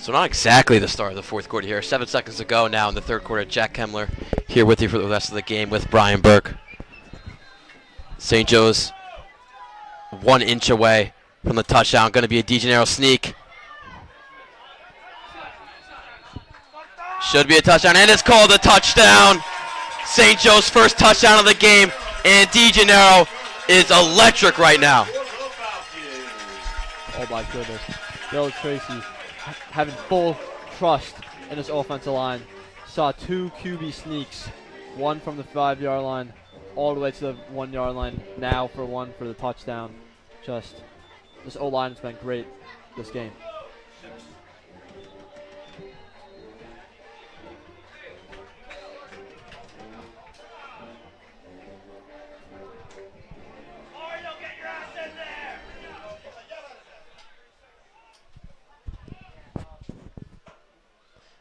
So not exactly the start of the fourth quarter here. 7 seconds to go now in the third quarter. Jack Kemmler here with you for the rest of the game with Brian Burke. St. Joe's 1 inch away from the touchdown. Going to be a DeGennaro sneak. Should be a touchdown, and it's called a touchdown. St. Joe's first touchdown of the game, and DeGennaro is electric right now. Oh my goodness. Bill Tracy having full trust in this offensive line. Saw 2 QB sneaks, 1 from the 5-yard line all the way to the 1-yard line, now for 1 for the touchdown. This O-line has been great this game.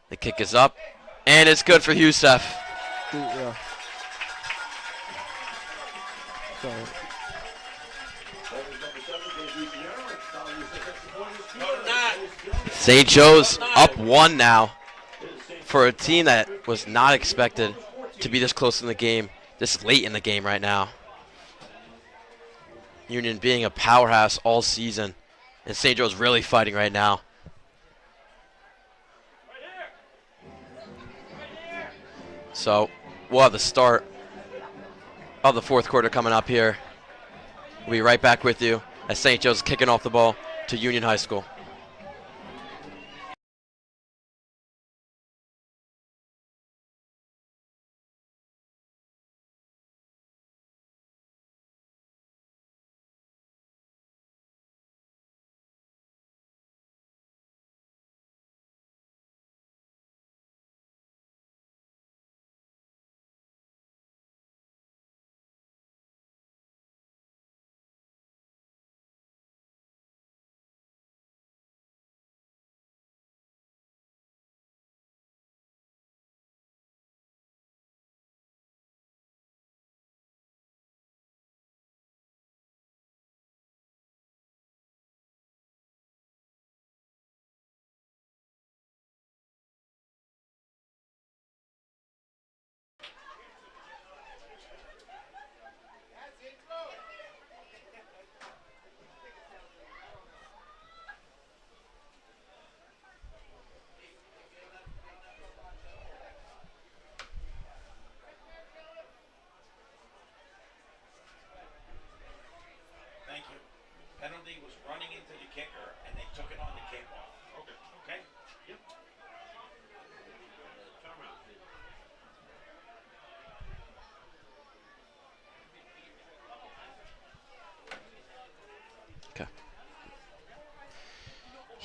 The kick is up, and it's good for Youssef. Yeah. So, St. Joe's up 1 now for a team that was not expected to be this close in the game, this late in the game right now. Union being a powerhouse all season, and St. Joe's really fighting right now. So we'll have the start of the fourth quarter coming up here. We'll be right back with you as St. Joe's kicking off the ball to Union High School.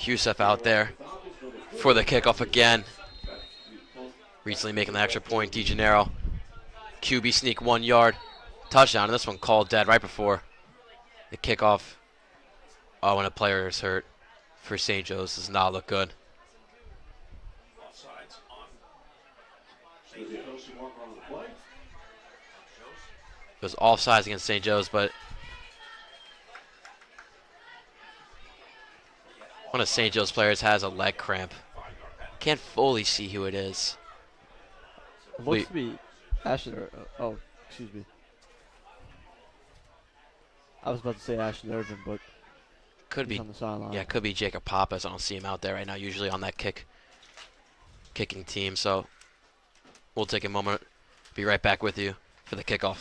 Husef out there for the kickoff again. Recently making the extra point, DeGennaro. QB sneak 1 yard. Touchdown, and this one called dead right before the kickoff. Oh, and a player is hurt for St. Joe's. Does not look good. Offsides on There's the official mark on the play. It was offsides against St. Joe's, but one of St. Joe's players has a leg cramp. Can't fully see who it is. It looks to be Ashton. Oh, excuse me. I was about to say Ashton Irvin, but Could he's be, on the sideline. yeah, it could be Jacob Pappas. I don't see him out there right now. Usually on that kicking team. So we'll take a moment. Be right back with you for the kickoff.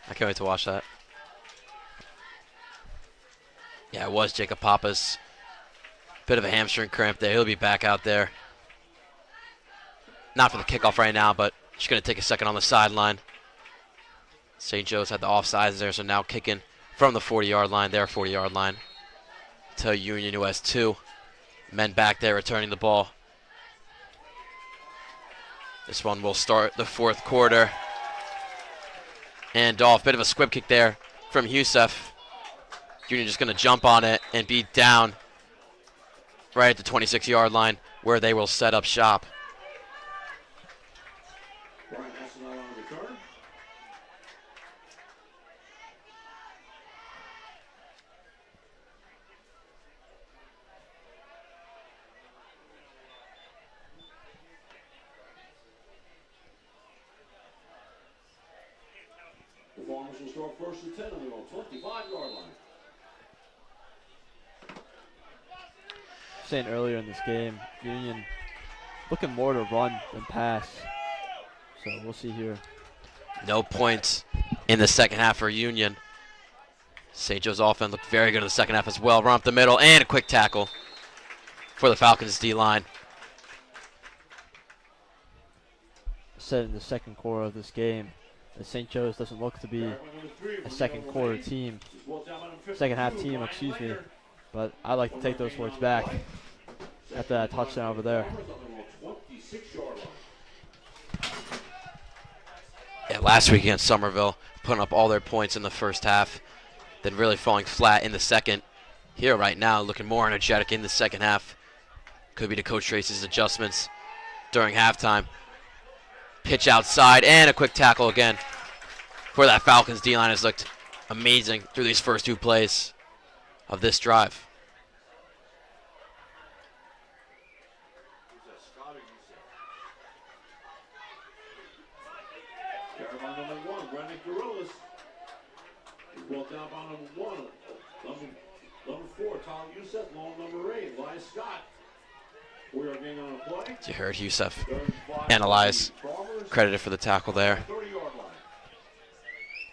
I can't wait to watch that. Yeah, it was Jacob Pappas. Bit of a hamstring cramp there. He'll be back out there. Not for the kickoff right now, but just going to take a second on the sideline. St. Joe's had the offsides there, so now kicking from the 40-yard line, their 40-yard line, to Union, who has 2 men back there returning the ball. This one will start the 4th quarter. And off, bit of a squib kick there from Husef. Union just going to jump on it and be down right at the 26-yard line where they will set up shop. Brian Hasselnut on the return. The Farmers will start first and 10 on their own 25-yard line. Saying earlier in this game, Union looking more to run than pass. So we'll see here. No points in the second half for Union. St. Joe's offense looked very good in the second half as well. Run up the middle and a quick tackle for the Falcons D-line. Said in the second quarter of this game that St. Joe's doesn't look to be a second quarter team, second half team, excuse me. But I like to take those words back after that touchdown over there. Yeah, last week against Somerville, putting up all their points in the first half, then really falling flat in the second. Here right now, looking more energetic in the second half. Could be to Coach Tracy's adjustments during halftime. Pitch outside and a quick tackle again for that Falcons D-line. Has looked amazing through these first 2 plays of this drive. Caravan number 1, Brendan Gorillas. He's brought down by number 1. Number 4, Tom Youssef. Long number 8, Elias Scott. We are getting on a play. As you heard, Husef Third and 5, analyze, Farmers, credited for the tackle there. 30-yard line.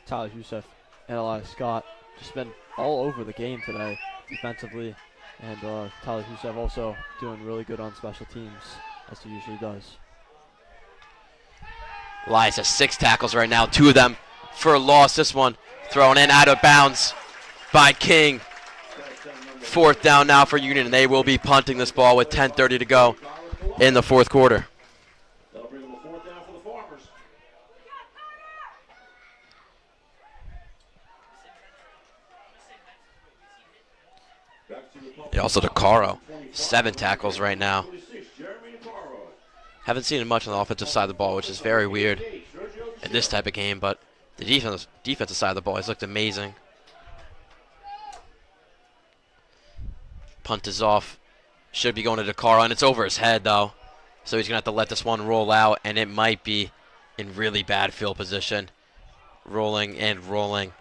Tyler Youssef and Elias Scott just been all over the game today defensively. And Tyler Youssef also doing really good on special teams, as he usually does. Elias has 6 tackles right now, 2 of them for a loss. This one thrown in out of bounds by King. 4th down now for Union, and they will be punting this ball with 10:30 to go in the 4th quarter. That'll bring them a 4th down for the Farmers. Back to the punt. Yeah, also DeCaro, 7 tackles right now. 26, Jeremy DeCaro. Haven't seen him much on the offensive side of the ball, which is very weird in this type of game, but the defensive side of the ball has looked amazing. Punt is off. Should be going to DeCaro, and it's over his head, though. So he's going to have to let this one roll out, and it might be in really bad field position. Rolling and rolling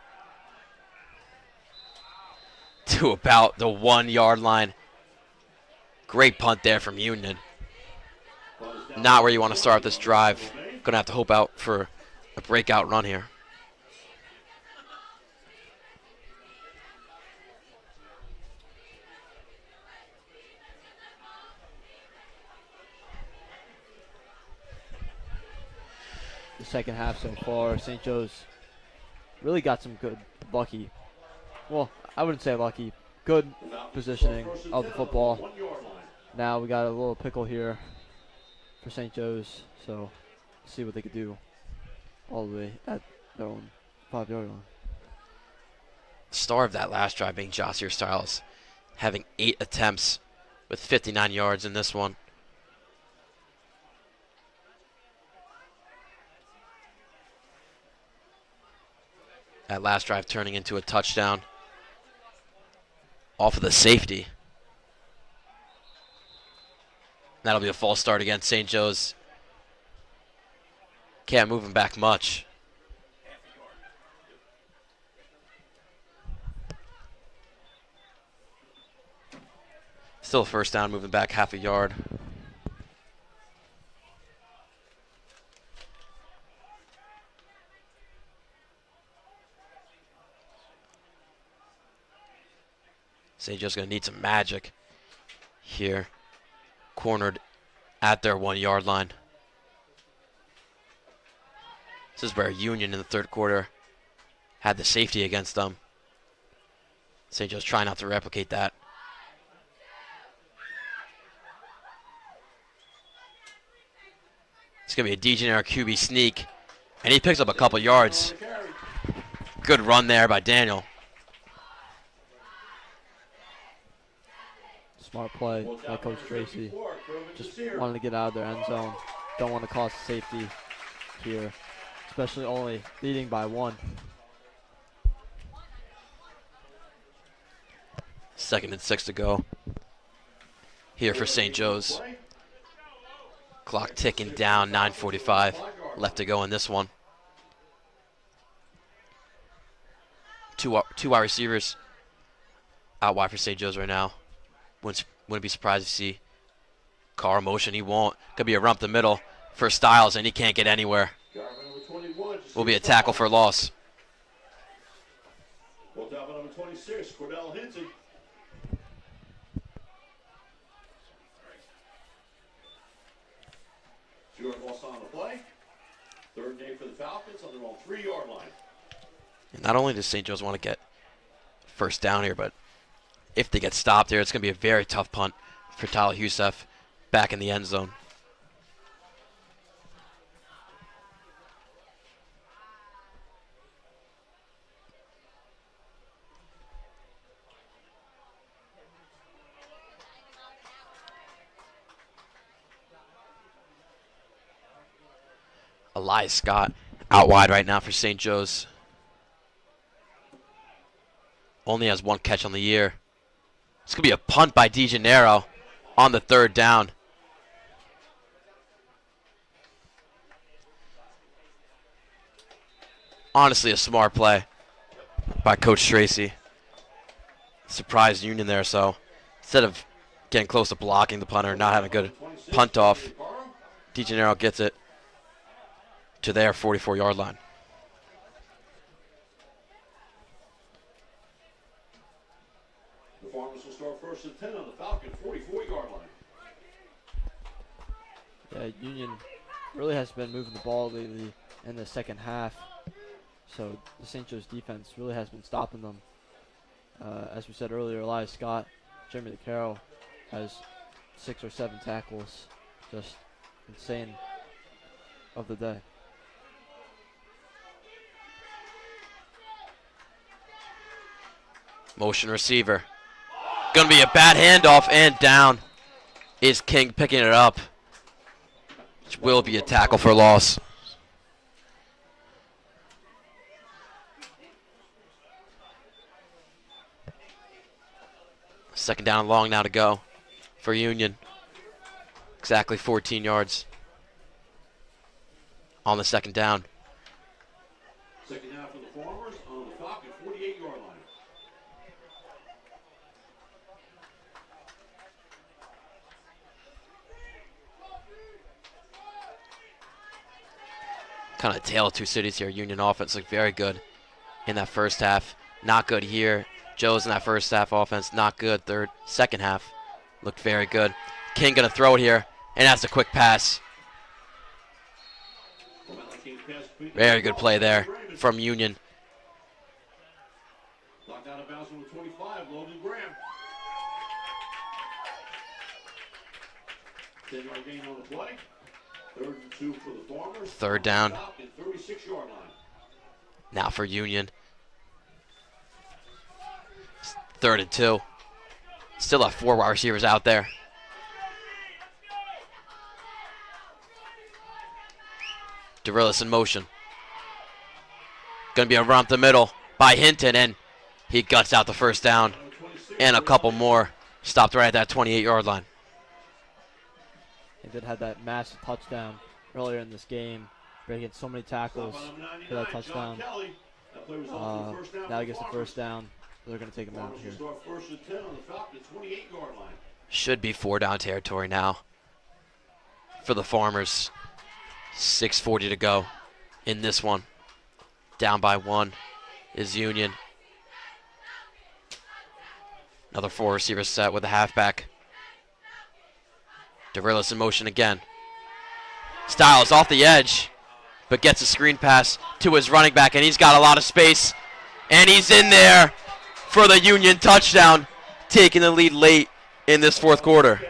to about the 1 yard line. Great punt there from Union. Not where you want to start this drive. Going to have to hope out for a breakout run here. The second half so far, St. Joe's really got some good lucky. Well, I wouldn't say lucky. Good positioning of the football. Now we got a little pickle here for St. Joe's, so see what they could do all the way at their own 5-yard line. Star of that last drive being Josier Styles, having 8 attempts with 59 yards in this one. That last drive turning into a touchdown off of the safety. That'll be a false start against St. Joe's. Can't move him back much. Still a first down, moving back half a yard. St. Joe's going to need some magic here. Cornered at their 1 yard line. This is where Union in the third quarter had the safety against them. St. Joe's trying not to replicate that. It's going to be a DeGennaro QB sneak, and he picks up a couple yards. Good run there by Daniel. Smart play by Coach Tracy. Just wanted to get out of their end zone. Don't want to cost safety here, especially only leading by 1. 2nd and 6 to go here for St. Joe's. Clock ticking down, 9:45 left to go in this one. Two wide receivers out wide for St. Joe's right now. Wouldn't be surprised to see Carr motion. He won't. Could be a rump the middle for Styles, and he can't get anywhere. Will be a tackle for loss. Number 26, Cordell Hinton. Stuart lost on the play. 3rd day for the Falcons on their own 3-yard line. And not only does St. Joe's want to get first down here, but if they get stopped here, it's going to be a very tough punt for Tyler Youssef back in the end zone. Elias Scott out wide right now for St. Joe's. Only has 1 catch on the year. It's going to be a punt by DeGennaro on the 3rd down. Honestly, a smart play by Coach Tracy. Surprised Union there, so instead of getting close to blocking the punter and not having a good punt off, DeGennaro gets it to their 44-yard line. The Farmers will start 1st and 10 on the Falcon 44-yard line. Yeah, Union really has been moving the ball lately in the second half, so the St. Joe's defense really has been stopping them. As we said earlier, Elias Scott, Jeremy DeCaro has 6 or 7 tackles. Just insane of the day. Motion receiver. Gonna be a bad handoff, and down is King picking it up, which will be a tackle for loss. Second down and long now to go for Union. Exactly 14 yards on the second down. Second half for the Farmers on the Falcon 48-yard line. Kind of tale of two cities here. Union offense looked very good in that first half. Not good here. Joe's in that first half offense, not good. Second half looked very good. King gonna throw it here, and that's a quick pass. Very good play there from Union. Knocked out of bounds number 25, Logan Graham. 10-yard gain on the play. 3rd and 2 for the Farmers. Third down. 36-yard line. Now for Union. 3rd and 2. Still have 4 wide receivers out there. DeRillis in motion. Gonna be a run up the middle by Hinton, and he guts out the first down. And a couple more. Stopped right at that 28-yard line. He did have that massive touchdown earlier in this game, breaking so many tackles for that touchdown. Now he gets the first down. They're going to take him out here. Should be 4-down territory now for the Farmers. 6:40 to go in this one. Down by 1 is Union. Another 4 receiver set with a halfback. DeRillis in motion again. Styles off the edge, but gets a screen pass to his running back, and he's got a lot of space. And he's in there for the Union touchdown, taking the lead late in this fourth quarter.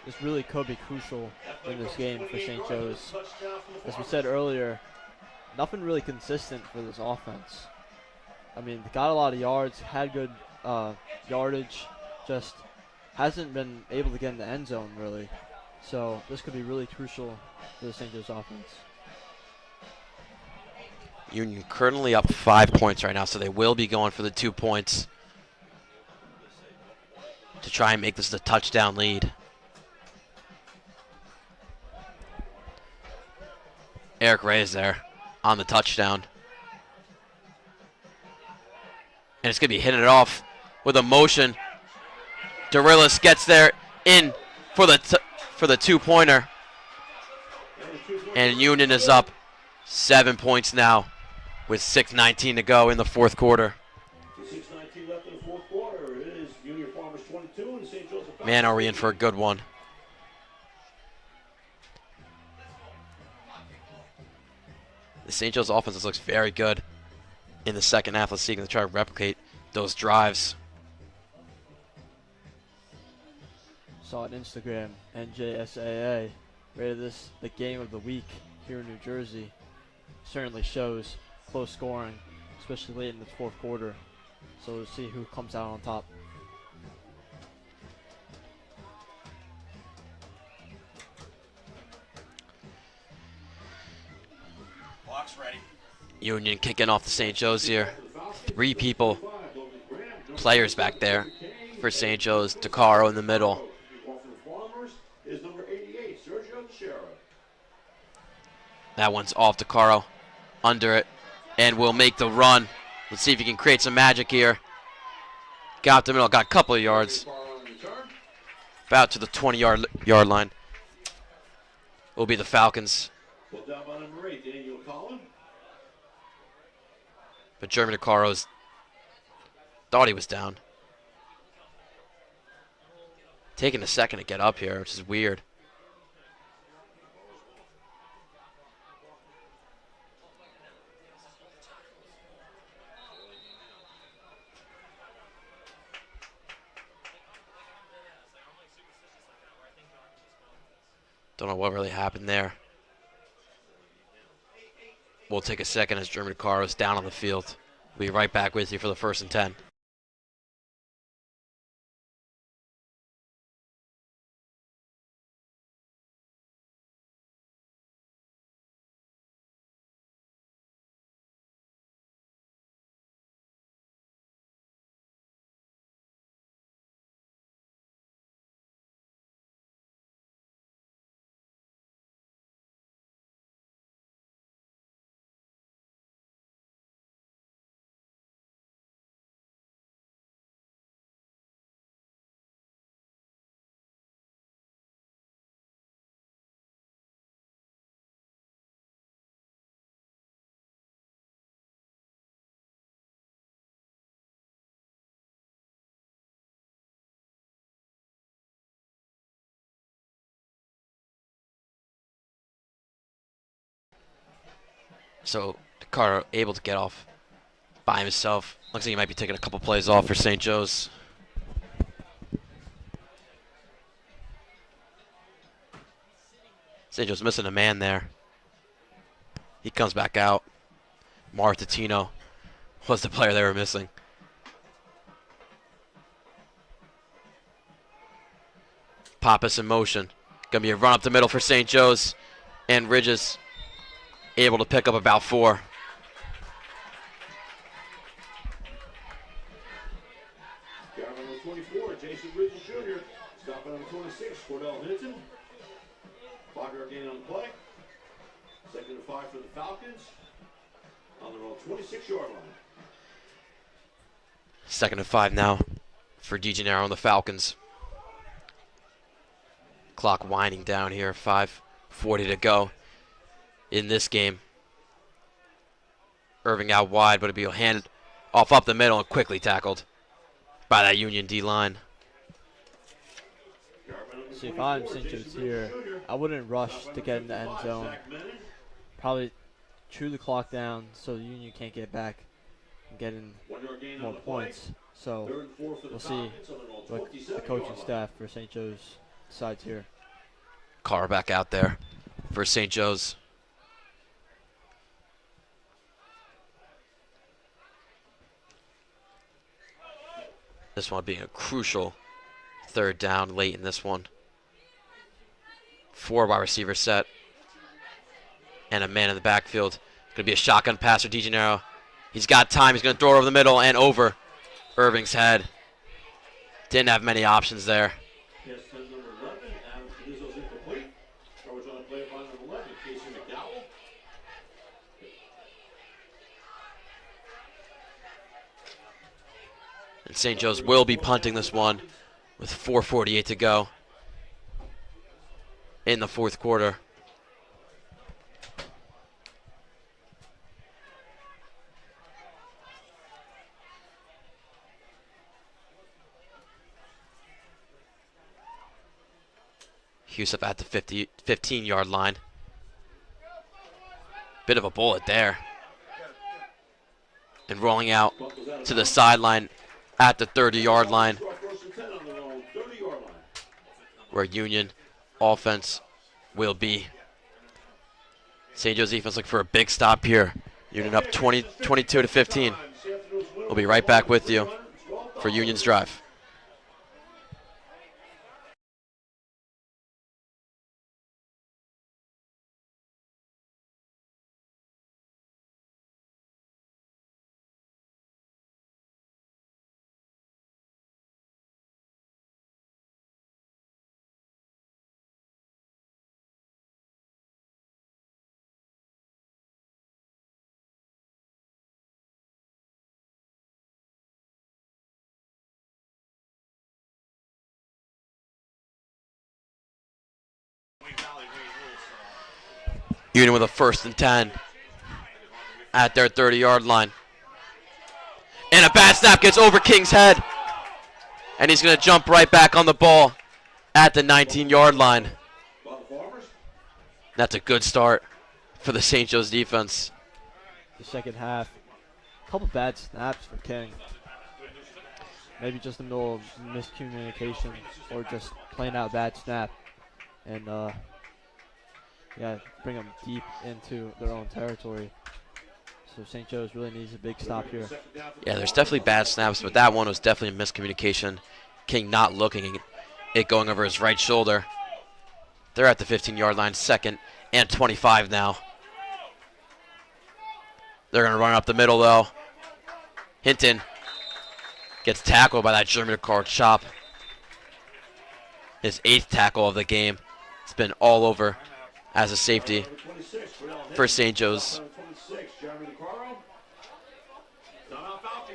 This really could be crucial in this game for St. Joe's. As we said earlier, nothing really consistent for this offense. I mean, they got a lot of yards, had good yardage, just hasn't been able to get in the end zone, really. So this could be really crucial for the St. Joe's offense. Union currently up 5 points right now, so they will be going for the 2 points to try and make this a touchdown lead. Eric Reyes there on the touchdown. And it's going to be hitting it off with a motion. DeRillis gets there in for the 2-pointer. And Union is up 7 points now with 6:19 to go in the fourth quarter. 6:19 left in the fourth quarter. It is Union Farmers 22 and St. Joseph. Man, are we in for a good one. The St. Joe's offense looks very good in the second half. Let's see if they can try to replicate those drives. Saw on Instagram, NJSAA rated this the game of the week here in New Jersey. Certainly shows close scoring, especially late in the fourth quarter. So we'll see who comes out on top. Clock's ready. Union kicking off the St. Joe's here. 3 people, players back there for St. Joe's. DeCaro in the middle. Is number 88, Sergio Teixeira. That one's off DeCaro. Under it. And will make the run. Let's see if he can create some magic here. Got up the middle. Got a couple of yards. About to the 20-yard line. Will be the Falcons. Pulled down by number 8, Daniel Collin. But Jeremy DeCaro's thought he was down. Taking a second to get up here, which is weird. Don't know what really happened there. We'll take a second as Jeremy DeCaro's down on the field. We'll be right back with you for the 1st and 10. So Dakar able to get off by himself. Looks like he might be taking a couple plays off for St. Joe's. St. Joe's missing a man there. He comes back out. Martitino was the player they were missing. Pappas in motion. Gonna be a run up the middle for St. Joe's. And Ridges able to pick up about 4. Got number 24, Jason Ridges Jr. Stop number 26, Cordell Hinton. 5-yard gain on the play. 2nd and 5 for the Falcons. On their own 26-yard line. 2nd and 5 now for DeGennaro and the Falcons. Clock winding down here. 5:40 to go in this game. Irving out wide, but it'll be handed off up the middle and quickly tackled by that Union D-line. See, if I'm St. Joe's here, I wouldn't rush to get in the end zone. Probably chew the clock down so the Union can't get back and get in more points. So we'll see what the coaching staff for St. Joe's decides here. Carr back out there for St. Joe's. This one being a crucial 3rd down late in this one. 4 wide receiver set. And a man in the backfield. Gonna be a shotgun pass for DeGennaro. He's got time. He's gonna throw it over the middle and over Irving's head. Didn't have many options there. Yes, number 11, Adam Canizo's incomplete. Coverage on the play by number 11, Casey McDowell. And St. Joe's will be punting this one with 4:48 to go in the 4th quarter. Yusuf at the 15-yard line. Bit of a bullet there. And rolling out to the sideline at the 30-yard line, where Union offense will be. St. Joe's defense looking for a big stop here. Union up 22 to 15. We'll be right back with you for Union's drive. Union with a 1st and 10 at their 30-yard line. And a bad snap gets over King's head. And he's going to jump right back on the ball at the 19-yard line. That's a good start for the St. Joe's defense. The second half, a couple bad snaps for King. Maybe just a little miscommunication or just plain out bad snap. And yeah, bring them deep into their own territory. So St. Joe's really needs a big stop here. Yeah, there's definitely bad snaps, but that one was definitely a miscommunication. King not looking, it going over his right shoulder. They're at the 15-yard line, 2nd and 25 now. They're going to run up the middle, though. Hinton gets tackled by that German card chop. His 8th tackle of the game. It's been all over as a safety for St. Joe's.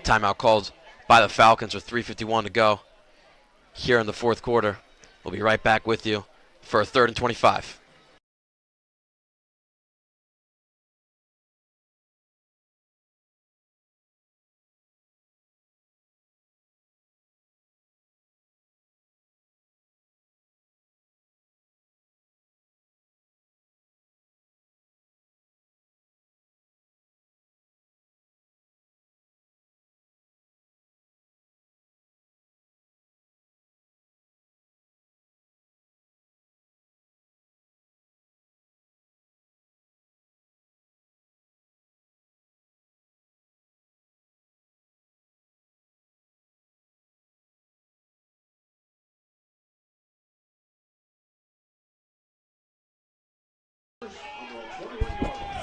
Timeout called by the Falcons with 3:51 to go here in the 4th quarter. We'll be right back with you for a 3rd and 25.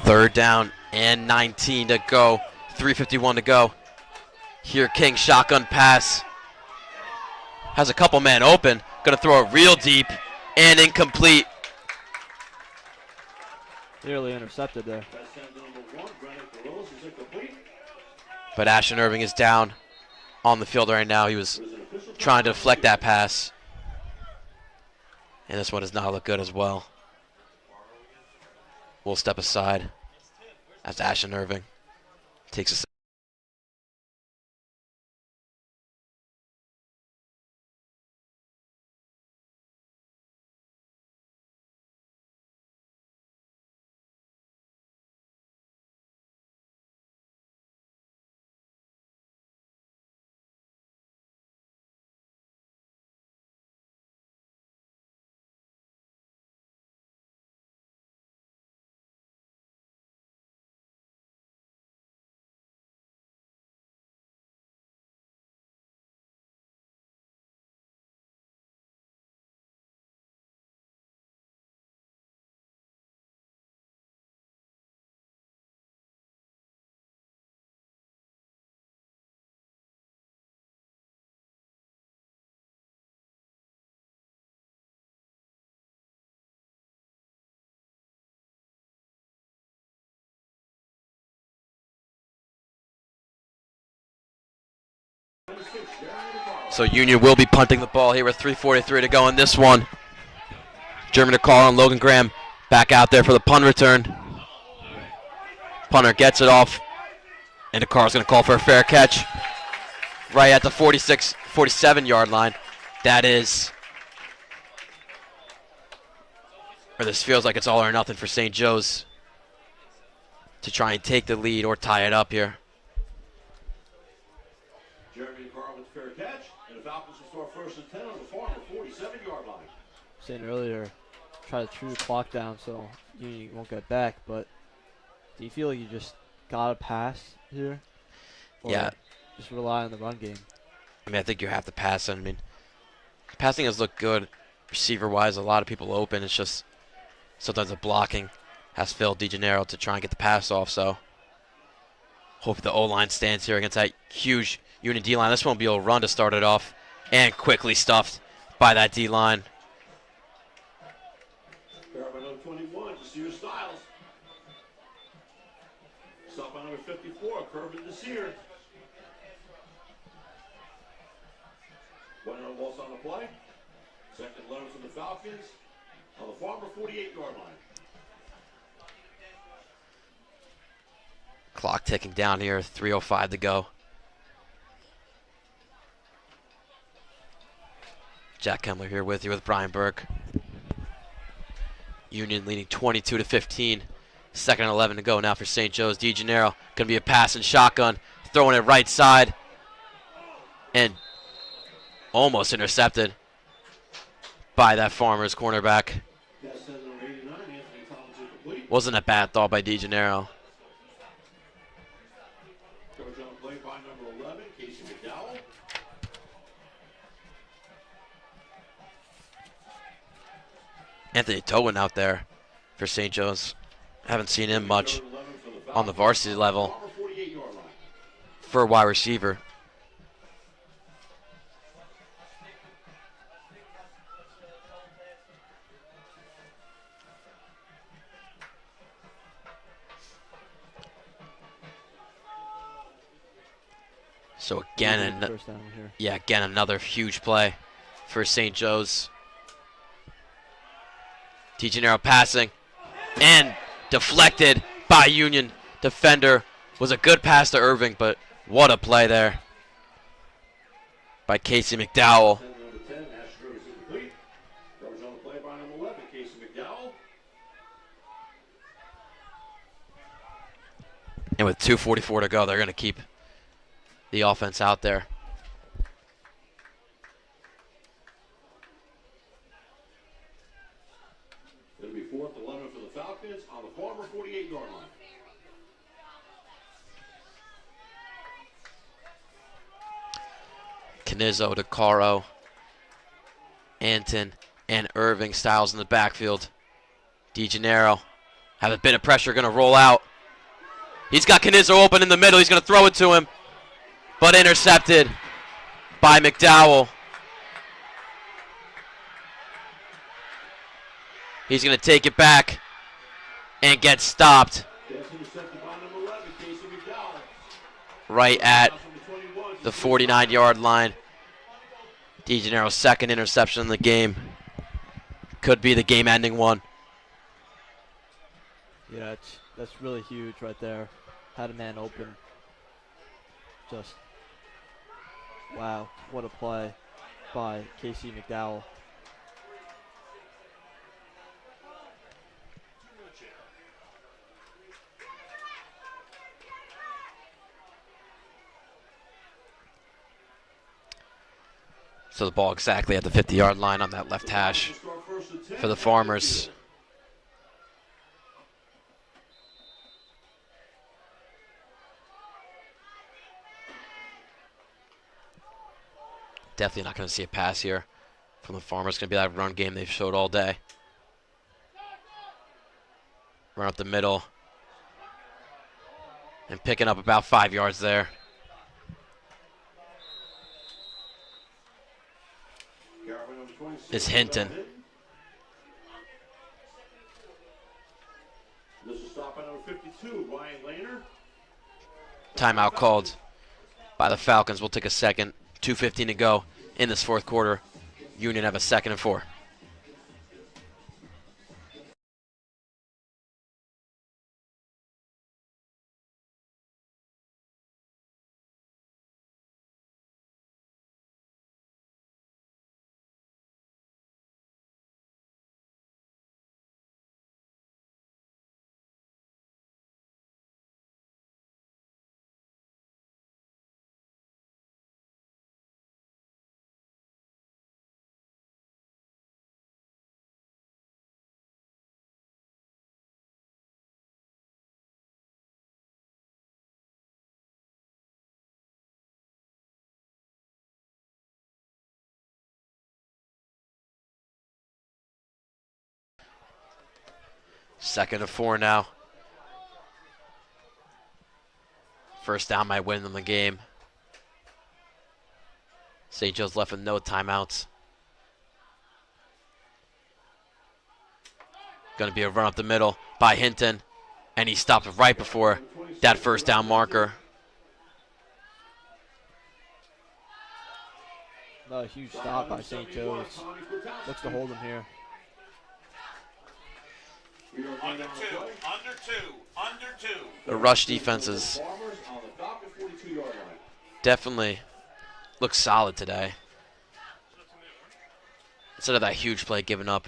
Third down and 19 to go. 3:51 to go. Here King shotgun pass. Has a couple men open. Gonna throw it real deep and incomplete. Nearly intercepted there. But Ashton Irving is down on the field right now. He was trying to deflect that pass. And this one does not look good as well. We'll step aside as Ashton Irving takes a So Union will be punting the ball here with 3:43 to go in this one. German DeCarlo and Logan Graham back out there for the punt return. Punter gets it off, and DeCarlo's going to call for a fair catch right at the 47-yard line. That is, or this feels like it's all or nothing for St. Joe's to try and take the lead or tie it up here. Jeremy DeCarlo with fair catch, and the Falcons will start first and 10 on the Farmer 47-yard line. Saying earlier, try to chew the clock down so Union won't get back, but do you feel like you just gotta pass here? Or Yeah. just rely on the run game? I mean, I think you have to pass. I mean, passing has looked good receiver-wise. A lot of people open. It's just sometimes the blocking has failed DeGennaro to try and get the pass off. So hope the O-line stands here against that huge Union D-line. This won't be able to run to start it off, and quickly stuffed by that D-line. Grab by number 21, Desir Styles. Stop by number 54, Kirby Desir. 1 on Waltz on the play. Second 11 from the Falcons on the Farmer 48-yard line. Clock ticking down here, 3:05 to go. Jack Kemmler here with you with Brian Burke. Union leading 22-15. Second and 11 to go now for St. Joe's. DeGennaro going to be a pass and shotgun. Throwing it right side. And almost intercepted by that Farmers cornerback. Pass sends number 89, Anthony Collins incomplete. Wasn't a bad thought by DeGennaro. Coverage on the play by number 11, Casey McDowell. Anthony Tobin out there for St. Joe's. Haven't seen him much Third 11 for the on the Falcons, varsity level Farmer 48-yard line. for a wide receiver. So again, First down here. again another huge play for St. Joe's. DeGennaro passing and deflected by Union defender. Was a good pass to Irving, but what a play there by Casey McDowell. Send number 10, Ashton Irving incomplete. Coverage on the play by number 11, Casey McDowell. And with 2:44 to go, they're going to keep the offense out there. It'll be 4th 11 for the Falcons on the Farmer 48-yard line. Canizzo, DeCaro, Anton, and Irving. Styles in the backfield. DeGennaro Have a bit of pressure, going to roll out. He's got Knizzo open in the middle. He's going to throw it to him, but intercepted by McDowell. He's going to take it back and get stopped right at the 49-yard line. DeGennaro's second interception in the game. Could be the game-ending one. Yeah, that's really huge right there. Had a man open. Just, wow, what a play by Casey McDowell. So the ball exactly at the 50-yard line on that left hash for the Farmers. Definitely not going to see a pass here from the Farmers. Going to be that run game they've showed all day. Run up the middle. And picking up about 5 yards there. Is Hinton. This is stop by number 52, Ryan Lehner. Timeout called by the Falcons. We'll take a second. 2:15 to go in this fourth quarter. Union have a 2nd and 4. Second and 4 now. First down might win them the game. St. Joe's left with no timeouts. Going to be a run up the middle by Hinton. And he stopped right before that first down marker. Another huge stop by St. Joe's. Looks to hold him here. Under two. The rush defenses definitely look solid today. Instead of that huge play given up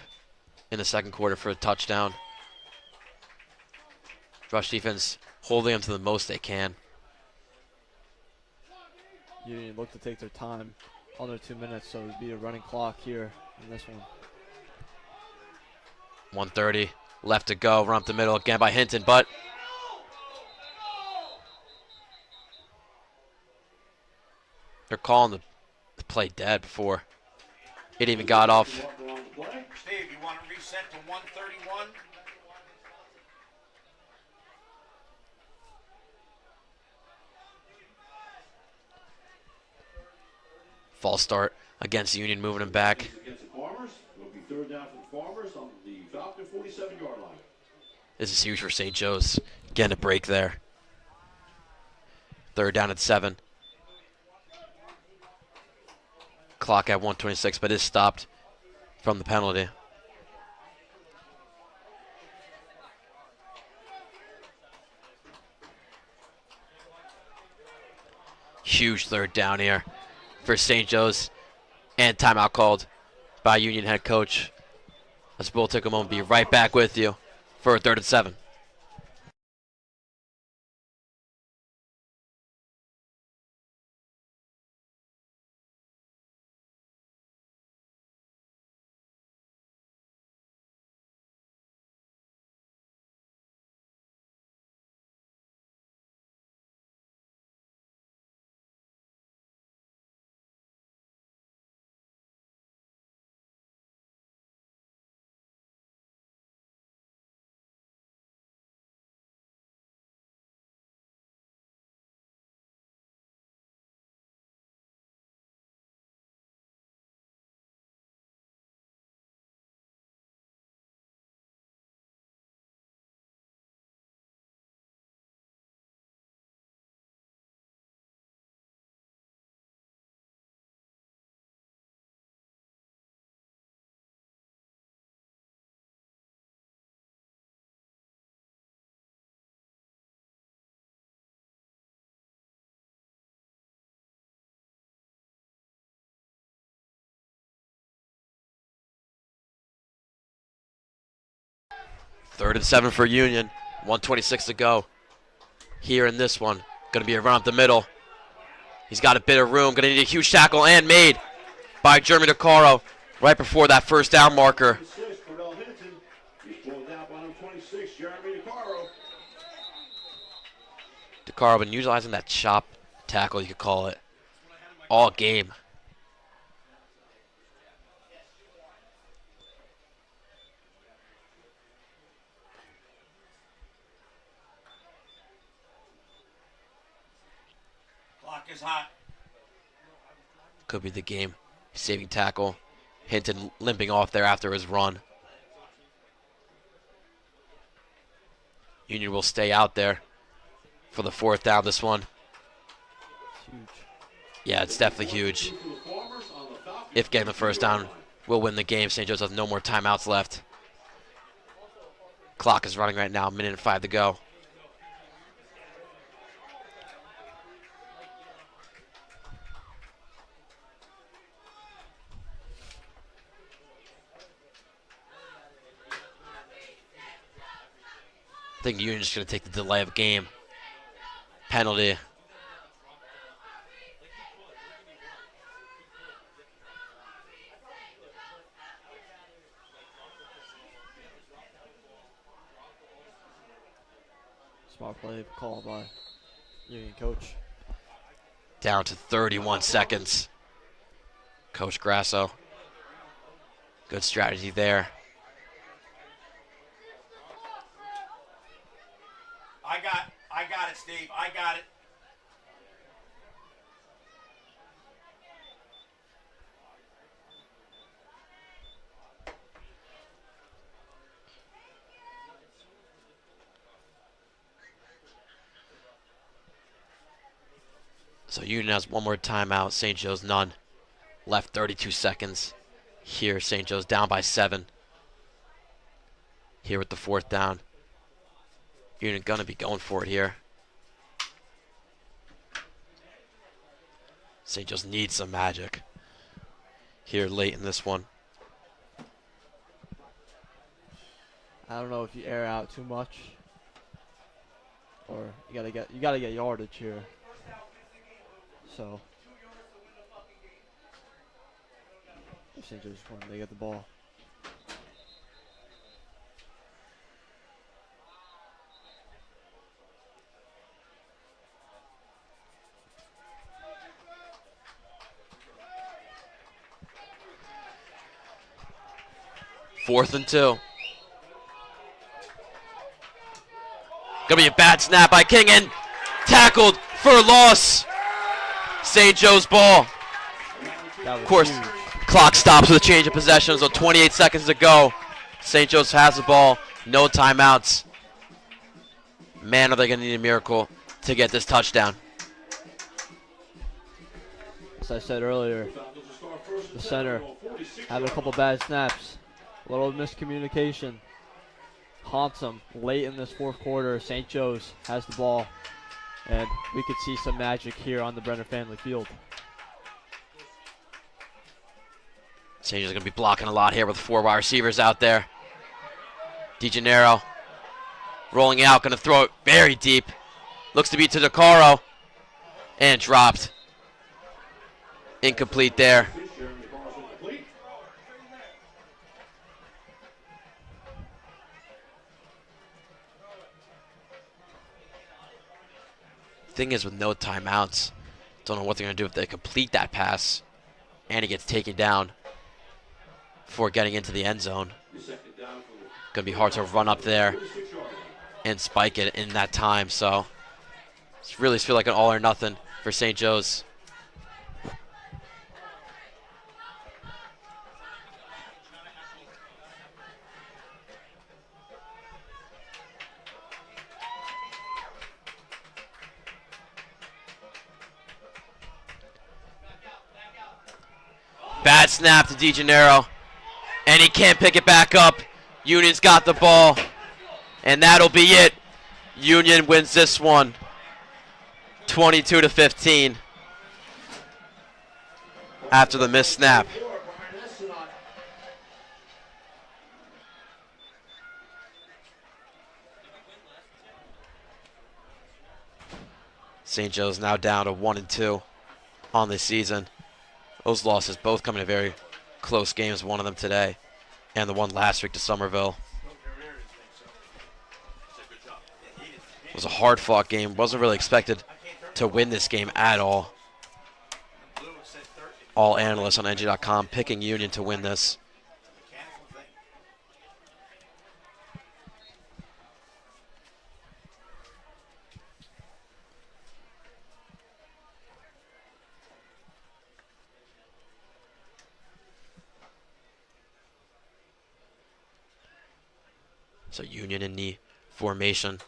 in the second quarter for a touchdown. Rush defense holding them to the most they can. Union look to take their time. Under 2 minutes, so it would be a running clock here in this one. 1:30 left to go. Run up the middle again by Hinton, but they're calling the play dead before it even got off. Steve, you want to reset to 131? False start against Union, moving him back. Against the Farmers. It'll be third down for the Farmers on the Falcon 47-yard line. This is huge for St. Joe's. Getting a break there. Third down at 7. Clock at 1:26, but is stopped from the penalty. Huge third down here for St. Joe's, and timeout called by Union head coach. Let's both take a moment, be right back with you for a 3rd and 7. 3rd and 7 for Union. 1:26 to go. Here in this one, going to be a run up the middle. He's got a bit of room. Going to need a huge tackle and made by Jeremy DeCaro right before that first down marker. Cordell Hinton. He's pulled down by number 26, Jeremy DeCaro. DeCaro been utilizing that chop tackle, you could call it, all game. Clock is hot. Could be the game saving tackle. Hinton limping off there after his run. Union will stay out there for the 4th down. This one. It's huge. Yeah, it's definitely huge. If getting the first down will win the game. St. Joe's has no more timeouts left. Clock is running right now. 1:05 to go. I think Union's just going to take the delay of game penalty. Smart play call by Union coach. Down to 31 seconds. Coach Grasso. Good strategy there. I got it, Steve. I got it. So Union has one more timeout. St. Joe's none. Left 32 seconds. Here, St. Joe's down by 7. Here with the 4th down. Union gonna be going for it here. St. Joe's needs some magic here late in this one. I don't know if you air out too much, or you gotta get yardage here. So St. Joe's just when they get the ball. Fourth and 2. Gonna be a bad snap by King and tackled for a loss. St. Joe's ball. Of course, clock stops with a change of possession, so 28 seconds to go. St. Joe's has the ball, no timeouts. Man, are they gonna need a miracle to get this touchdown. As I said earlier, the center having a couple bad snaps. A little miscommunication haunts them late in this 4th quarter. St. Joe's has the ball, and we could see some magic here on the Brenner Family Field. St. Joe's going to be blocking a lot here with 4 wide receivers out there. DeGennaro rolling out, going to throw it very deep. Looks to be to DeCaro, and dropped. Incomplete there. Thing is, with no timeouts, don't know what they're going to do if they complete that pass and he gets taken down before getting into the end zone. Going to be hard to run up there and spike it in that time. So it's really feel like an all or nothing for St. Joe's. Bad snap to DeGennaro, and he can't pick it back up. Union's got the ball, and that'll be it. Union wins this one, 22-15, after the missed snap. St. Joe's now down to 1-2 on the season. Those losses both coming in very close games, one of them today, and the one last week to Somerville. It was a hard-fought game. Wasn't really expected to win this game at all. All analysts on NG.com picking Union to win this. So Union in the formation